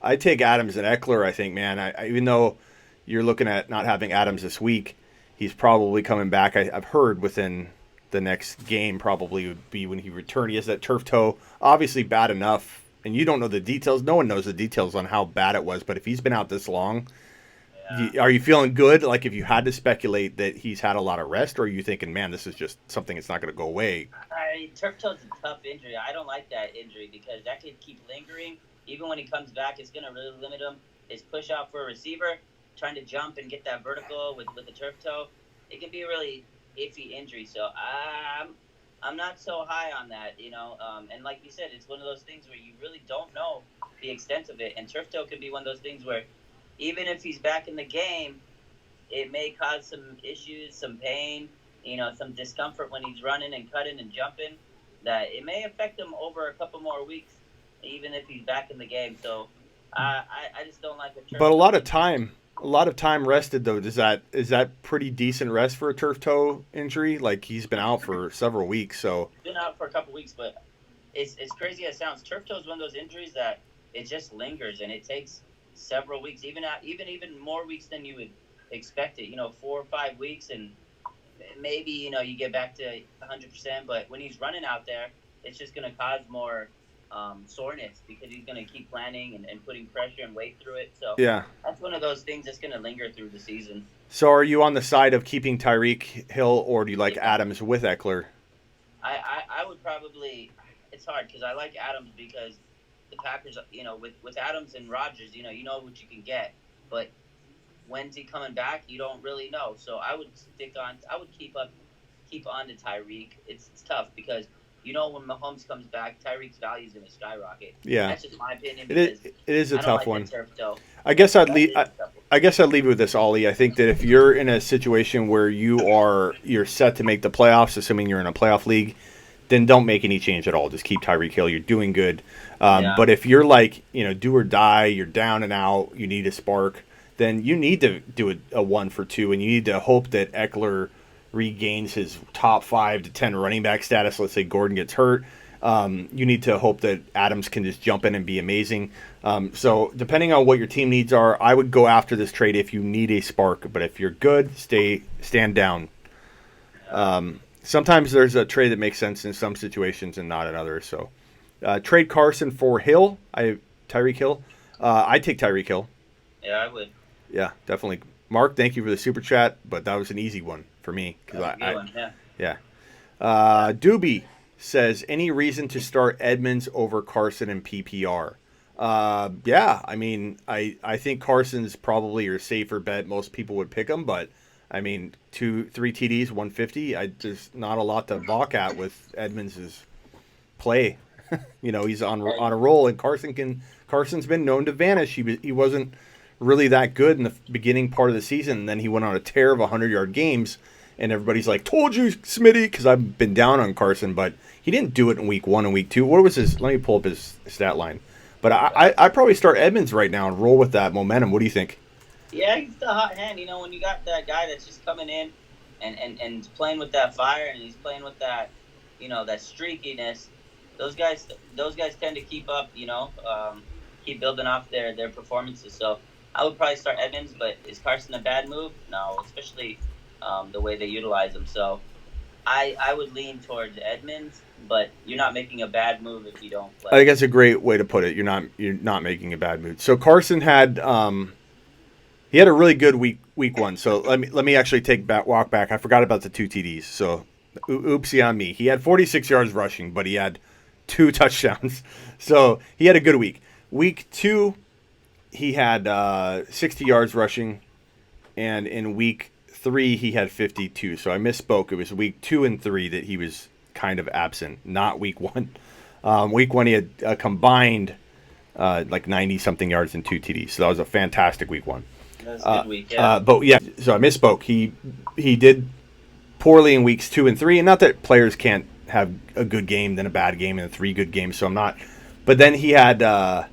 I take Adams and Eckler, I think, man. Even though you're looking at not having Adams this week, he's probably coming back. I've heard within the next game probably would be when he returned. He has that turf toe. Obviously bad enough, and you don't know the details. No one knows the details on how bad it was, but if he's been out this long, are you feeling good? Like if you had to speculate that he's had a lot of rest, or are you thinking, man, this is just something that's not going to go away? Turf toe's a tough injury. I don't like that injury because that could keep lingering. Even when he comes back, it's going to really limit him. His push out for a receiver, trying to jump and get that vertical with the turf toe, it can be a really iffy injury. So I'm not so high on that, And like you said, it's one of those things where you really don't know the extent of it. And turf toe can be one of those things where even if he's back in the game, it may cause some issues, some pain, some discomfort when he's running and cutting and jumping, that it may affect him over a couple more weeks, even if he's back in the game. So I just don't like a turf. But a lot of time rested though. Is that pretty decent rest for a turf toe injury? Like he's been out for several weeks, so he's been out for a couple weeks. But it's crazy as it sounds. Turf toe is one of those injuries that it just lingers and it takes several weeks, even more weeks than you would expect it. 4 or 5 weeks, and maybe you get back to 100%. But when he's running out there, it's just going to cause more soreness because he's going to keep planning and putting pressure and weight through it. So yeah, that's one of those things that's going to linger through the season. So are you on the side of keeping Tyreek Hill, or do you like Adams with Eckler? I would probably. It's hard because I like Adams because the Packers, with Adams and Rodgers, you know what you can get, but when's he coming back? You don't really know. So I would keep on to Tyreek. It's tough because when Mahomes comes back, Tyreek's value is going to skyrocket. Yeah, that's just my opinion. It is a tough one. Turf toe. I guess I'd leave it with this, Ollie. I think that if you're in a situation where you're set to make the playoffs, assuming you're in a playoff league, then don't make any change at all. Just keep Tyreek Hill. You're doing good. But if you're like, do or die, you're down and out, you need a spark, then you need to do a 1 for 2, and you need to hope that Eckler regains his top 5 to 10 running back status. Let's say Gordon gets hurt. You need to hope that Adams can just jump in and be amazing. So depending on what your team needs are, I would go after this trade if you need a spark. But if you're good, stand down. Sometimes there's a trade that makes sense in some situations and not in others. So trade Carson for Hill. Tyreek Hill. I take Tyreek Hill. Yeah, I would. Yeah, definitely. Mark, thank you for the super chat, but that was an easy one for me. Yeah. Doobie says, any reason to start Edmonds over Carson in PPR? Yeah, I mean, I think Carson's probably your safer bet. Most people would pick him, but I mean, 2-3 TDs, 150. There's not a lot to balk at with Edmonds' play. He's on a roll, and Carson's been known to vanish. He wasn't really that good in the beginning part of the season, and then he went on a tear of 100-yard games, and everybody's like, told you, Smitty, because I've been down on Carson, but he didn't do it in week 1 and week 2. What was his? Let me pull up his stat line. But I probably start Edmonds right now and roll with that momentum. What do you think? Yeah, he's the hot hand. When you got that guy that's just coming in and playing with that fire, and he's playing with that, that streakiness, those guys tend to keep up, keep building off their performances. So I would probably start Edmonds, but is Carson a bad move? No, especially the way they utilize him. So I would lean towards Edmonds, but you're not making a bad move if you don't play. I think that's a great way to put it. You're not making a bad move. So Carson had he had a really good week 1. So let me actually walk back. I forgot about the 2 TDs. So Oopsie on me. He had 46 yards rushing, but he had 2 touchdowns. So he had a good week. Week 2, he had 60 yards rushing, and in week 3 he had 52. So I misspoke. It was week 2 and 3 that he was kind of absent, not week 1. Week 1 he had a combined like 90 something yards and 2 TDs. So that was a fantastic week 1. That was a good week. Yeah. But yeah, so I misspoke. He did poorly in weeks 2 and 3, and not that players can't have a good game then a bad game and 3 good games. So I'm not. But then he had.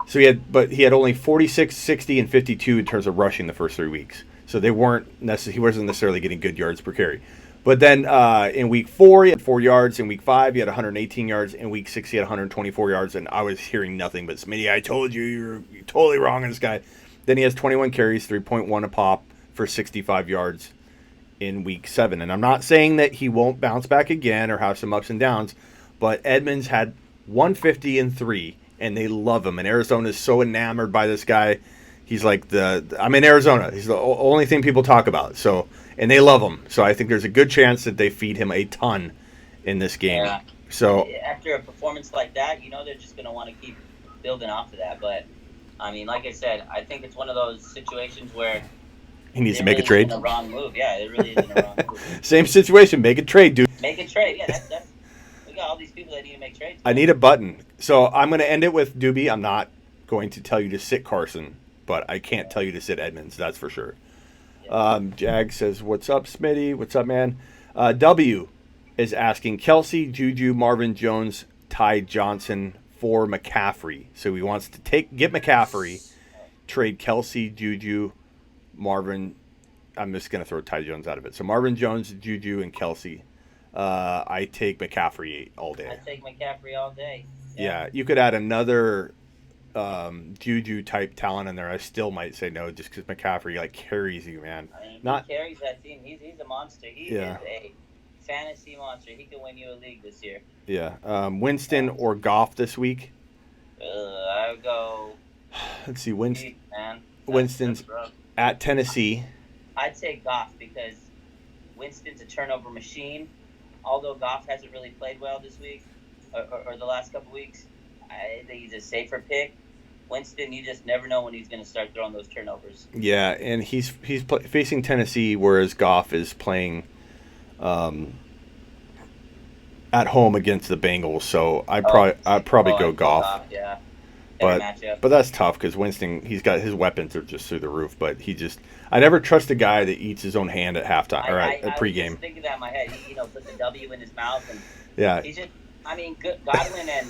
He had only 46, 60, and 52 in terms of rushing the first 3 weeks. So he wasn't necessarily getting good yards per carry. But then in week 4, he had 4 yards. In week 5, he had 118 yards. In week 6, he had 124 yards. And I was hearing nothing but, Smitty, I told you, you're totally wrong on this guy. Then he has 21 carries, 3.1 a pop for 65 yards in week 7. And I'm not saying that he won't bounce back again or have some ups and downs, but Edmonds had 150 and 3. And they love him. And Arizona is so enamored by this guy. He's like I'm in Arizona. He's the only thing people talk about. So, and they love him. So I think there's a good chance that they feed him a ton in this game. Yeah. So after a performance like that, they're just going to want to keep building off of that. But I mean, like I said, I think it's one of those situations where he needs to make a trade. A wrong move. Yeah, it really isn't a wrong move. Same situation. Make a trade, dude. Make a trade. Yeah, that's. We got all these people that need to make trades. I need a button. So I'm going to end it with Doobie. I'm not going to tell you to sit Carson, but I can't tell you to sit Edmonds. That's for sure. Yeah. Jag says, "What's up, Smitty? What's up, man?" W is asking Kelsey, Juju, Marvin Jones, Ty Johnson for McCaffrey. So he wants to get McCaffrey, trade Kelsey, Juju, Marvin. I'm just going to throw Ty Jones out of it. So Marvin Jones, Juju, and Kelsey. I take McCaffrey all day. I take McCaffrey all day. Yeah, you could add another Juju type talent in there. I still might say no, just because McCaffrey carries you, man. I mean, he carries that team. He's a monster. He is a fantasy monster. He can win you a league this year. Yeah, Winston or Goff this week. I would go. Let's see, Winston's at Tennessee. I'd say Goff because Winston's a turnover machine. Although Goff hasn't really played well this week or the last couple weeks, I think he's a safer pick. Winston, you just never know when he's going to start throwing those turnovers. Yeah, and he's facing Tennessee, whereas Goff is playing at home against the Bengals. So I'd probably go Goff. Yeah. But that's tough because Winston, he's got his weapons are just through the roof. But I never trust a guy that eats his own hand at halftime or at pregame. I was just thinking that in my head. He, put the W in his mouth, and yeah, he's just. I mean, Godwin and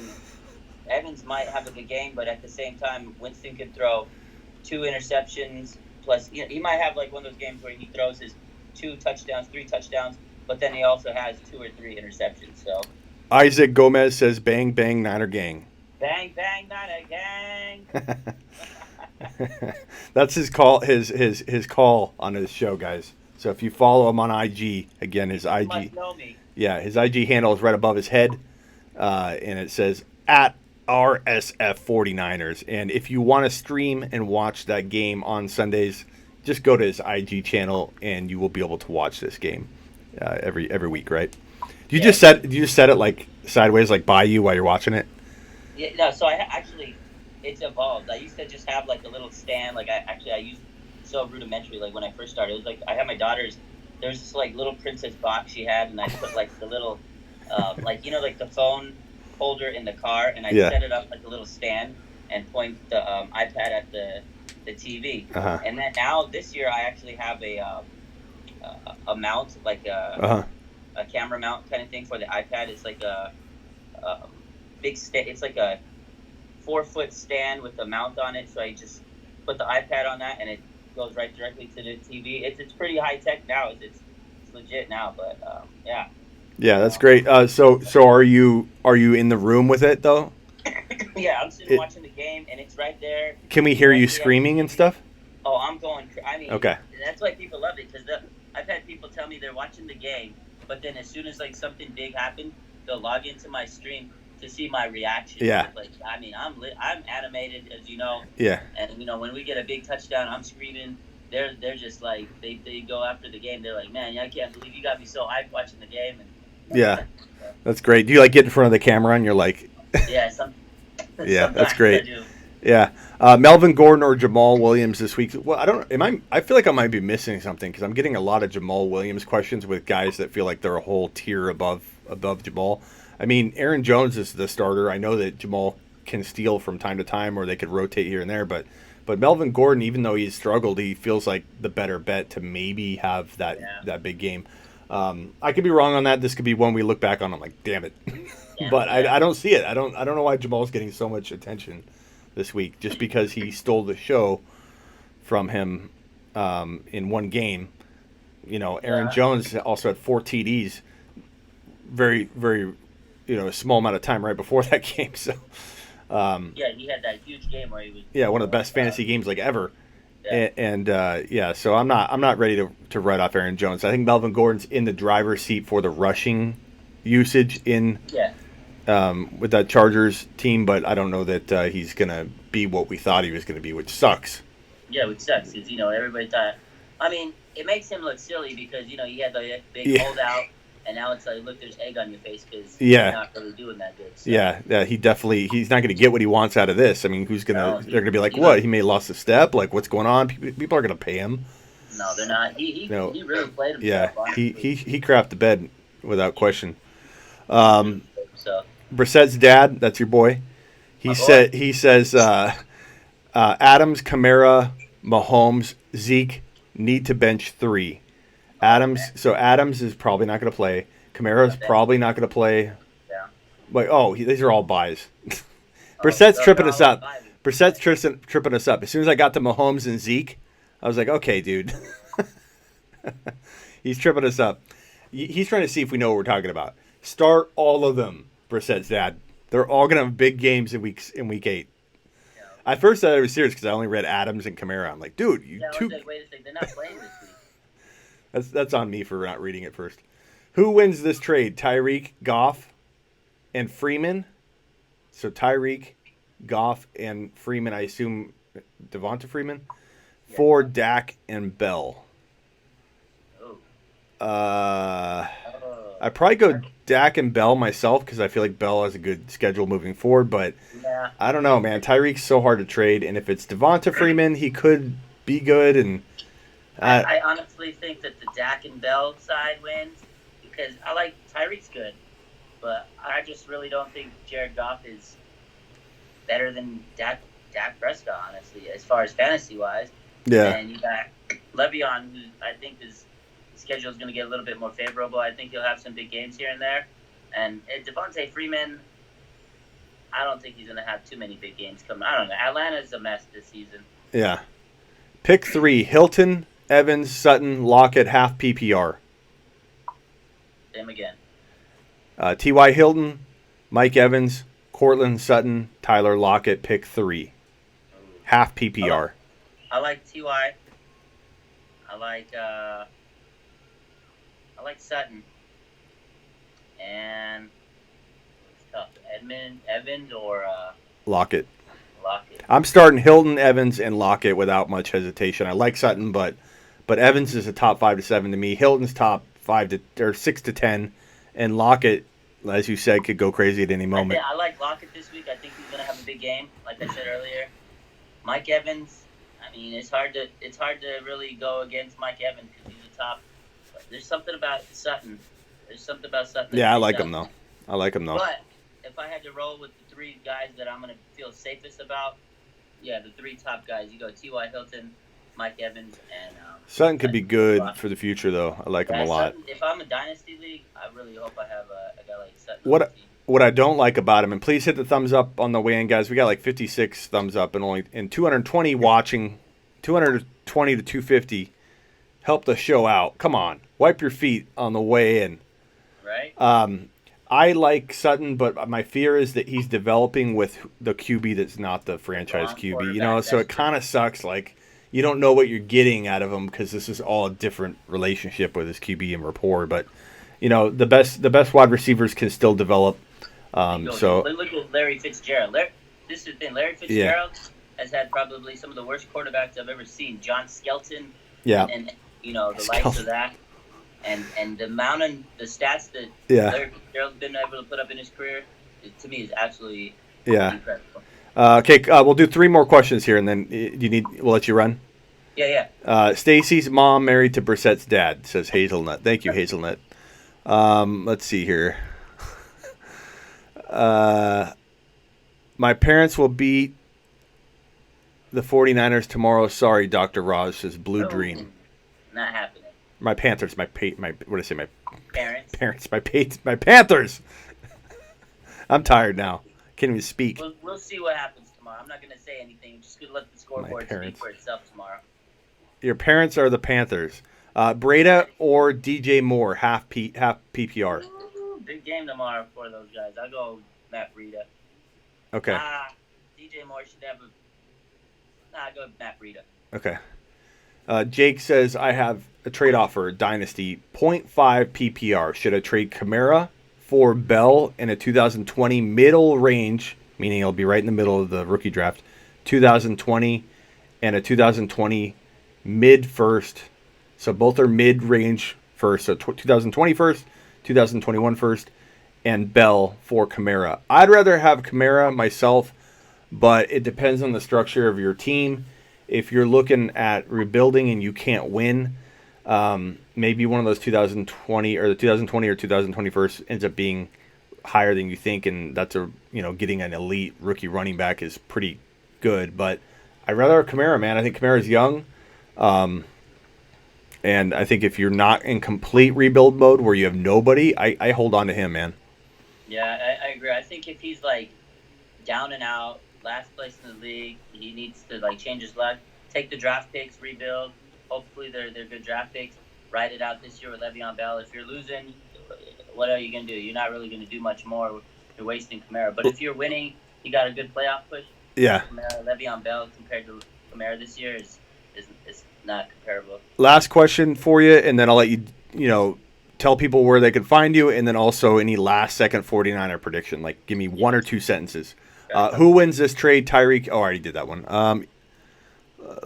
Evans might have a good game, but at the same time, Winston could throw 2 interceptions plus. He might have like one of those games where he throws his 2 touchdowns, 3 touchdowns, but then he also has 2 or 3 interceptions. So Isaac Gomez says, "Bang bang Niner gang." Bang bang Niner gang. That's his call. His call on his show, guys. So if you follow him on IG, again, his IG. You must know me. Yeah, his IG handle is right above his head, and it says at RSF 49ers. And if you want to stream and watch that game on Sundays, just go to his IG channel, and you will be able to watch this game every week, right? Do you just set it like sideways, like by you while you're watching it? Yeah, no. So it's evolved. I used to just have like a little stand. Like I used so rudimentary. Like when I first started, it was like I had my daughter's. There was this like little princess box she had, and I put like the little, like the phone holder in the car, and I set it up like a little stand and point the iPad at the TV. Uh-huh. And then now this year I actually have a mount, like a camera mount kind of thing for the iPad. It's like a big stand. It's like a 4-foot stand with a mount on it. So I just put the iPad on that, and it goes right directly to the TV. It's pretty high tech now. It's legit now. But yeah. Yeah, that's great. So are you in the room with it though? Yeah, I'm sitting watching the game, and it's right there. Can we hear you screaming and stuff? Oh, I'm going. I mean, okay. That's why people love it because I've had people tell me they're watching the game, but then as soon as like something big happened, they'll log into my stream to see my reaction. Yeah. Like, I mean, I'm animated, as you know. Yeah. And when we get a big touchdown, I'm screaming. they're just like they go after the game. They're like, man, I can't believe you got me so hyped watching the game. And Yeah, that's great. Do you like get in front of the camera and you're like, yeah, yeah, that's sometimes I great. do. Yeah, Melvin Gordon or Jamal Williams this week. Well, I don't. Am I? I feel like I might be missing something because I'm getting a lot of Jamal Williams questions with guys that feel like they're a whole tier above Jamal. I mean, Aaron Jones is the starter. I know that Jamal can steal from time to time, or they could rotate here and there. But Melvin Gordon, even though he's struggled, he feels like the better bet to maybe have that big game. I could be wrong on that. This could be one we look back on. I'm like, damn it, but I don't see it. I don't know why Jamal's getting so much attention this week, just because he stole the show from him in one game. You know, Aaron Jones also had 4 TDs, very, very, a small amount of time right before that game. So, he had that huge game where he was one of the best fantasy games like ever. Yeah. And so I'm not ready to write off Aaron Jones. I think Melvin Gordon's in the driver's seat for the rushing usage with that Chargers team, but I don't know that he's going to be what we thought he was going to be, which sucks. Yeah, which sucks because, everybody thought. I mean, it makes him look silly because, he had the big holdout, and now it's like, look, there's egg on your face because you're not really doing that good. So. Yeah, he's not going to get what he wants out of this. I mean, they're going to be like, what? He may have lost a step? Like, what's going on? People are going to pay him. No, they're not. He really played himself. Yeah, honestly. he crapped the bed without question. So. Brissett's dad, that's your boy. He says Adams, Kamara, Mahomes, Zeke need to bench 3. Adams is probably not going to play. Kamara's probably not going to play. Yeah. Like, these are all buys. Brissett's tripping us up. Brissett's tripping us up. As soon as I got to Mahomes and Zeke, I was like, okay, dude. He's tripping us up. He's trying to see if we know what we're talking about. Start all of them, Brissett's dad. They're all going to have big games in week 8. Yeah. I first thought it was serious because I only read Adams and Kamara. I'm like, dude, wait a second, they're not playing this week. That's on me for not reading it first. Who wins this trade? Tyreek, Goff, and Freeman. So Tyreek, Goff, and Freeman. I assume Devonta Freeman for Dak and Bell. I'd probably go Dak and Bell myself because I feel like Bell has a good schedule moving forward. But I don't know, man. Tyreek's so hard to trade, and if it's Devonta Freeman, he could be good. And I honestly think that the Dak and Bell side wins because I like Tyreek's good, but I just really don't think Jared Goff is better than Dak Prescott, honestly, as far as fantasy wise. Yeah. And you got Le'Veon, who I think his schedule is going to get a little bit more favorable. I think he'll have some big games here and there. And Devonta Freeman, I don't think he's going to have too many big games coming. I don't know. Atlanta's a mess this season. Yeah. Pick 3: Hilton, Evans, Sutton, Lockett, half PPR. Same again. T.Y. Hilton, Mike Evans, Cortland Sutton, Tyler Lockett. Pick 3. Half PPR. I like T.Y. I like Sutton. And it's tough. Evans or Lockett. Lockett. I'm starting Hilton, Evans, and Lockett without much hesitation. I like Sutton, but Evans is a top 5 to 7 to me. Hilton's top 6 to 10, and Lockett, as you said, could go crazy at any moment. I like Lockett this week. I think he's going to have a big game, like I said earlier. Mike Evans, I mean, it's hard to really go against Mike Evans because he's a top. There's something about Sutton. Yeah, I like him though. But if I had to roll with the 3 guys that I'm going to feel safest about, the 3 top guys, you go T.Y. Hilton, Mike Evans, and Sutton could be good for the future though. I like him a lot. Sutton, if I'm a dynasty league, I really hope I have a guy like Sutton. What I don't like about him, and please hit the thumbs up on the way in, guys. We got like 56 thumbs up and only 220 watching, 220 to 250. Help the show out. Come on, wipe your feet on the way in. Right. I like Sutton, but my fear is that he's developing with the QB that's not the franchise QB. So it kind of sucks. Like you don't know what you're getting out of him because this is all a different relationship with his QB and rapport. But the best wide receivers can still develop. So look at Larry Fitzgerald. This is the thing. Larry Fitzgerald has had probably some of the worst quarterbacks I've ever seen. John Skelton Yeah. And the likes of that, and the amount of the stats that Darryl's been able to put up in his career, to me, is absolutely incredible. Okay, we'll do 3 more questions here, and then we'll let you run. Yeah. Stacy's mom married to Brissett's dad, says Hazelnut. Thank you, Hazelnut. Let's see here. My parents will beat the 49ers tomorrow. Sorry, Dr. Raj, says Blue Dream. Not happening. My Panthers, what did I say? My parents. My Panthers. I'm tired now. Can't even speak. We'll see what happens tomorrow. I'm not going to say anything. I'm just going to let the scoreboard speak for itself tomorrow. Your parents are the Panthers. Breda or DJ Moore, half PPR. Big game tomorrow for those guys. I'll go Matt Breida. Okay. DJ Moore should have I'll go Matt Breida. Okay. Jake says, I have a trade offer, Dynasty, 0.5 PPR. Should I trade Kamara for Bell in a 2020 middle range, meaning it'll be right in the middle of the rookie draft, 2020 and a 2020 mid first. So both are mid range first. So 2020 first, 2021 first, and Bell for Kamara. I'd rather have Kamara myself, but it depends on the structure of your team. If you're looking at rebuilding and you can't win, maybe one of those 2020 or 2021 ends up being higher than you think, and that's getting an elite rookie running back is pretty good. But I'd rather have Kamara, man. I think Kamara's young, and I think if you're not in complete rebuild mode where you have nobody, I hold on to him, man. Yeah, I agree. I think if he's like down and out, last place in the league, he needs to change his luck, take the draft picks, rebuild. Hopefully they're good draft picks. Ride it out this year with Le'Veon Bell. If you're losing, what are you gonna do? You're not really gonna do much more. You're wasting Kamara. But if you're winning, you got a good playoff push. Yeah. Le'Veon Bell compared to Kamara this year is not comparable. Last question for you, and then I'll let you tell people where they can find you, and then also any last second 49er prediction. Like, give me 1 or 2 sentences. Who wins this trade? Tyreek. Oh, I already did that one.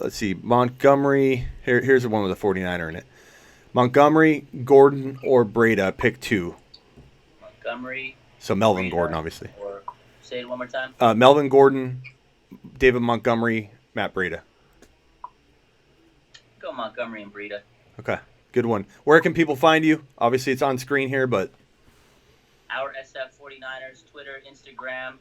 Let's see. Montgomery. Here's the one with a 49er in it. Montgomery, Gordon, or Breda. Pick 2. Montgomery. So Melvin Breda, Gordon, obviously. Or say it one more time. Melvin Gordon, David Montgomery, Matt Breda. Go Montgomery and Breda. Okay. Good one. Where can people find you? Obviously, it's on screen here, but. Our SF 49ers, Twitter, Instagram,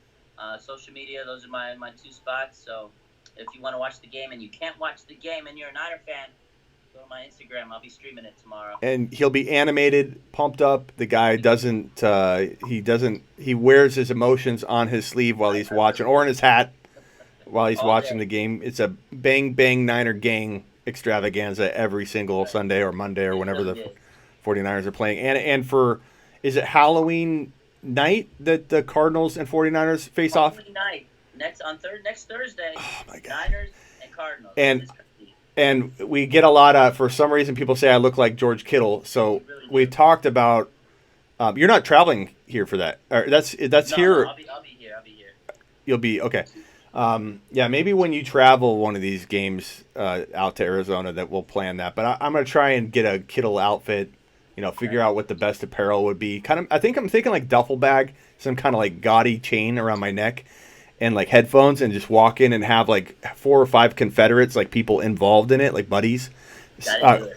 social media. Those are my 2 spots. So if you want to watch the game and you can't watch the game and you're a Niner fan, go to my Instagram. I'll be streaming it tomorrow. And he'll be animated, pumped up. The guy he wears his emotions on his sleeve while he's watching, or in his hat while he's watching the game. It's a bang, bang Niner gang extravaganza every single Sunday or Monday or whenever the 49ers are playing. And for, is it Halloween night that the Cardinals and 49ers face off? Halloween night. Next Thursday. Oh my God. Niners and Cardinals. And we get a lot of, for some reason, people say I look like George Kittle. So we talked about, you're not traveling here for that. Or that's here. No, I'll be here. You'll be, okay. Maybe when you travel one of these games out to Arizona, that we'll plan that. But I'm going to try and get a Kittle outfit, figure out what the best apparel would be. I'm thinking like duffel bag, some kind of like gaudy chain around my neck, and like headphones, and just walk in and have like 4 or 5 Confederates, like people involved in it, like buddies,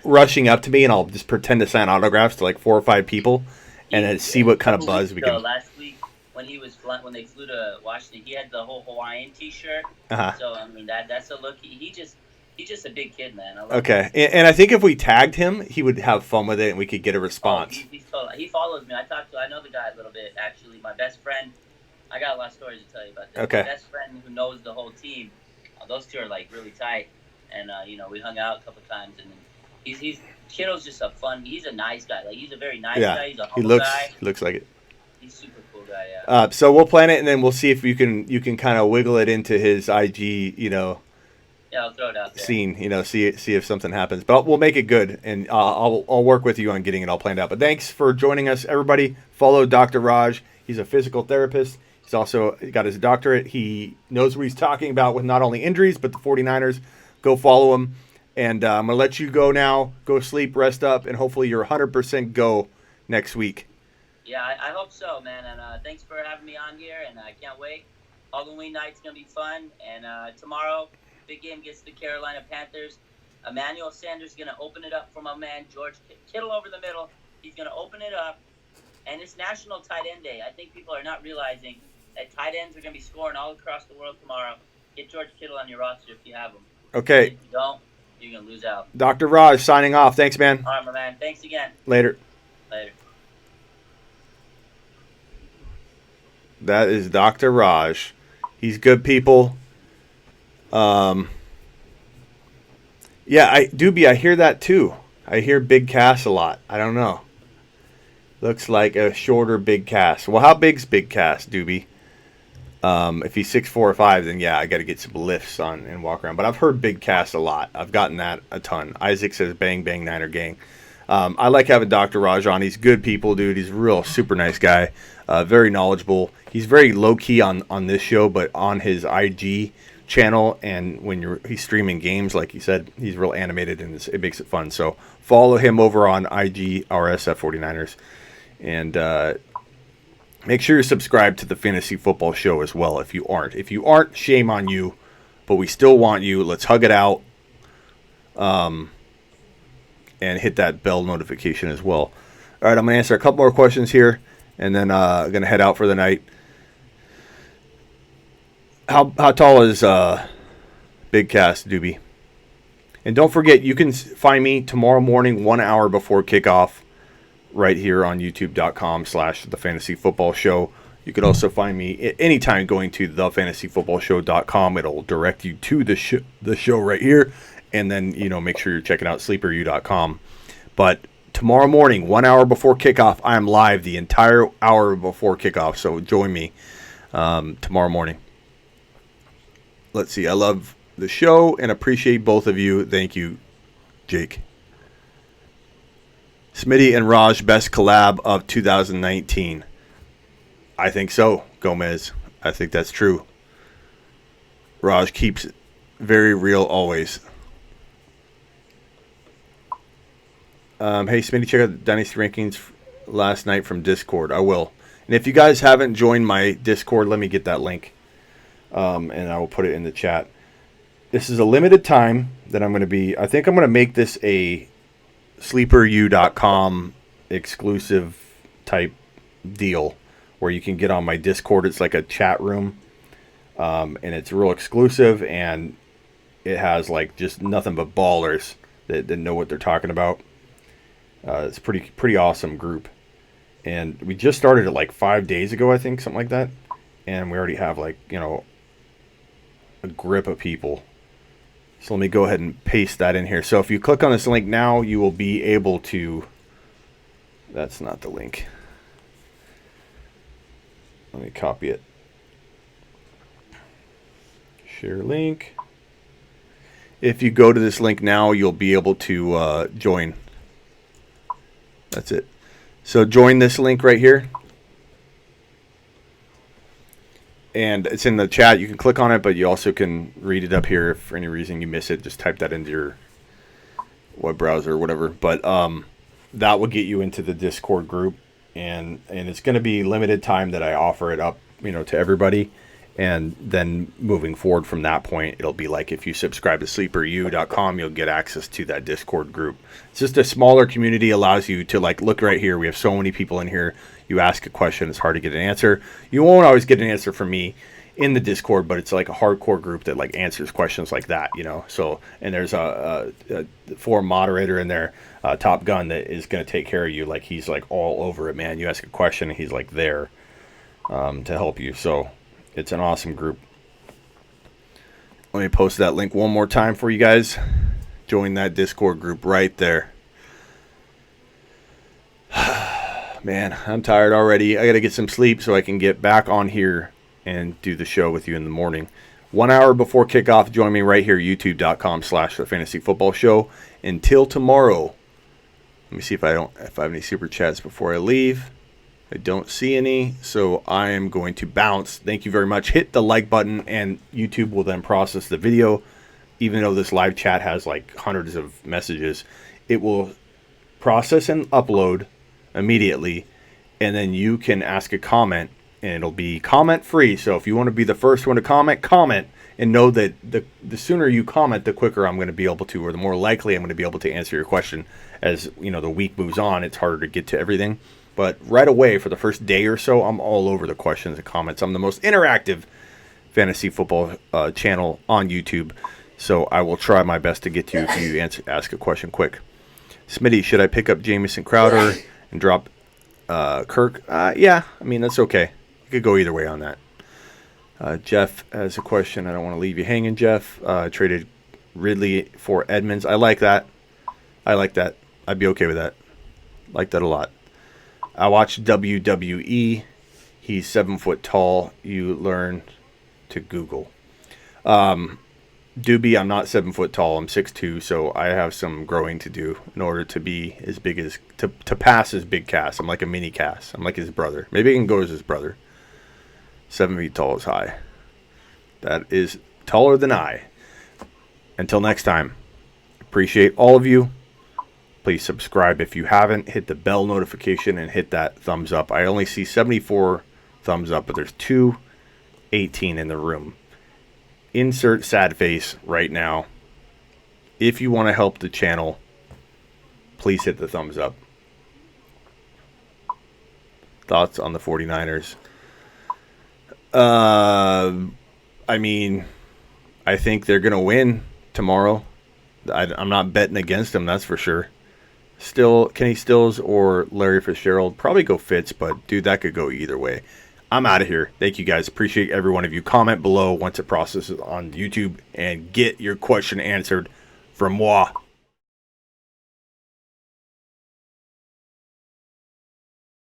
rushing up to me, and I'll just pretend to sign autographs to like 4 or 5 people, and then see what kind of buzz we can. Last week when they flew to Washington, he had the whole Hawaiian T-shirt. Uh-huh. So I mean that's a look. He's just a big kid, man. Okay, and I think if we tagged him, he would have fun with it, and we could get a response. He follows me. I know the guy a little bit, actually. My best friend. I got a lot of stories to tell you about this. Okay. My best friend who knows the whole team, those 2 are like really tight, and we hung out a couple times, and he's Kittle's just he's a nice guy. Like, he's a very nice guy. He's a humble guy. He looks like it. He's a super cool guy. Yeah. So we'll plan it, and then we'll see if you can kind of wiggle it into his IG, Yeah, I'll throw it out there. Scene, see if something happens. But we'll make it good, and I'll work with you on getting it all planned out. But thanks for joining us, everybody. Follow Dr. Raj. He's a physical therapist. He's also got his doctorate. He knows what he's talking about with not only injuries, but the 49ers. Go follow him. And I'm going to let you go now. Go sleep, rest up, and hopefully you're 100% go next week. Yeah, I hope so, man. And thanks for having me on here, and I can't wait. Halloween night's going to be fun. And tomorrow, big game against the Carolina Panthers. Emmanuel Sanders is going to open it up for my man, George Kittle over the middle. He's going to open it up. And it's National Tight End Day. I think people are not realizing that tight ends are going to be scoring all across the world tomorrow. Get George Kittle on your roster if you have him. Okay. If you don't, you're going to lose out. Dr. Raj signing off. Thanks, man. All right, my man. Thanks again. Later. Later. That is Dr. Raj. He's good people. Yeah, Doobie, I hear that too. I hear Big Cass a lot. I don't know. Looks like a shorter Big Cass. Well, how big's Big Cass, Doobie? If he's 6'4" or 5, then yeah, I got to get some lifts on and walk around. But I've heard Big Cass a lot. I've gotten that a ton. Isaac says bang, bang, Niner gang. I like having Dr. Raj on. He's good people, dude. He's a real super nice guy. Very knowledgeable. He's very low-key on this show, but on his IG channel and when he's streaming games, like he said, he's real animated and it makes it fun. So follow him over on IG, RSF 49ers. And make sure you subscribe to the Fantasy Football Show as well if you aren't. If you aren't, shame on you, but we still want you. Let's hug it out and hit that bell notification as well. All right, I'm going to answer a couple more questions here, and then I'm going to head out for the night. How tall is Big Cass, Doobie? And don't forget, you can find me tomorrow morning 1 hour before kickoff right here on youtube.com/The Fantasy Football Show. You could also find me at any time going to thefantasyfootballshow.com. It'll direct you to the show right here. And then, make sure you're checking out sleeperu.com. But tomorrow morning, 1 hour before kickoff, I am live the entire hour before kickoff. So join me tomorrow morning. Let's see. I love the show and appreciate both of you. Thank you, Jake. Smitty and Raj, best collab of 2019. I think so, Gomez. I think that's true. Raj keeps it very real always. Hey, Smitty, check out the Dynasty rankings last night from Discord. I will. And if you guys haven't joined my Discord, let me get that link. And I will put it in the chat. This is a limited time that I'm going to be... I think I'm going to make this a sleeperu.com exclusive type deal where you can get on my Discord. It's like a chat room. And it's real exclusive. And it has like just nothing but ballers that know what they're talking about. It's a pretty awesome group. And we just started it like 5 days ago, I think, something like that. And we already have like, a grip of people. So let me go ahead and paste that in here. So if you click on this link now, you will be able to... That's not the link. Let me copy it. Share link. If you go to this link now, you'll be able to join. That's it. So join this link right here. And it's in the chat. You can click on it, but you also can read it up here. If for any reason you miss it, just type that into your web browser or whatever. But that will get you into the Discord group. And it's going to be limited time that I offer it up, to everybody. And then moving forward from that point, it'll be like if you subscribe to sleeperu.com, you'll get access to that Discord group. It's just a smaller community, allows you to look right here. We have so many people in here. You ask a question, it's hard to get an answer. You won't always get an answer from me in the Discord, but it's like a hardcore group that answers questions like that, So, and there's a forum moderator in there, Top Gun, that is going to take care of you. He's all over it, man. You ask a question, and he's there to help you. So it's an awesome group. Let me post that link one more time for you guys. Join that Discord group right there. Man, I'm tired already. I got to get some sleep so I can get back on here and do the show with you in the morning. 1 hour before kickoff, join me right here, youtube.com/The Fantasy Football Show. Until tomorrow. Let me see if I have any super chats before I leave. I don't see any, so I am going to bounce. Thank you very much. Hit the like button, and YouTube will then process the video even though this live chat has like hundreds of messages, it will process and upload immediately, and then you can ask a comment, and it'll be comment free. So if you want to be the first one to comment, and know that the sooner you comment, the quicker I'm going to be able to, or the more likely I'm going to be able to answer your question. As you know, the week moves on, it's harder to get to everything. But right away, for the first day or so, I'm all over the questions and comments. I'm the most interactive fantasy football channel on YouTube, so I will try my best to get to you if you ask a question quick. Smitty, should I pick up Jamison Crowder and drop Kirk? Yeah, I mean, that's okay. You could go either way on that. Jeff has a question. I don't want to leave you hanging, Jeff. Traded Ridley for Edmonds. I like that. I'd be okay with that. Like that a lot. I watch WWE. He's 7 foot tall. You learn to Google. Doobie, I'm not 7 foot tall. I'm 6'2", so I have some growing to do in order to be as big as to pass his big Cass. I'm like a mini Cass. I'm like his brother. Maybe I can go as his brother. 7 feet tall is high. That is taller than I. Until next time, appreciate all of you. Please subscribe if you haven't. Hit the bell notification and hit that thumbs up. I only see 74 thumbs up, but there's 218 in the room. Insert sad face right now. If you want to help the channel, please hit the thumbs up. Thoughts on the 49ers? I mean, I think they're going to win tomorrow. I'm not betting against them, that's for sure. Still, Kenny Stills or Larry Fitzgerald. Probably go Fitz, but dude, that could go either way. I'm out of here. Thank you guys. Appreciate every one of you. Comment below once it processes on YouTube and get your question answered from moi.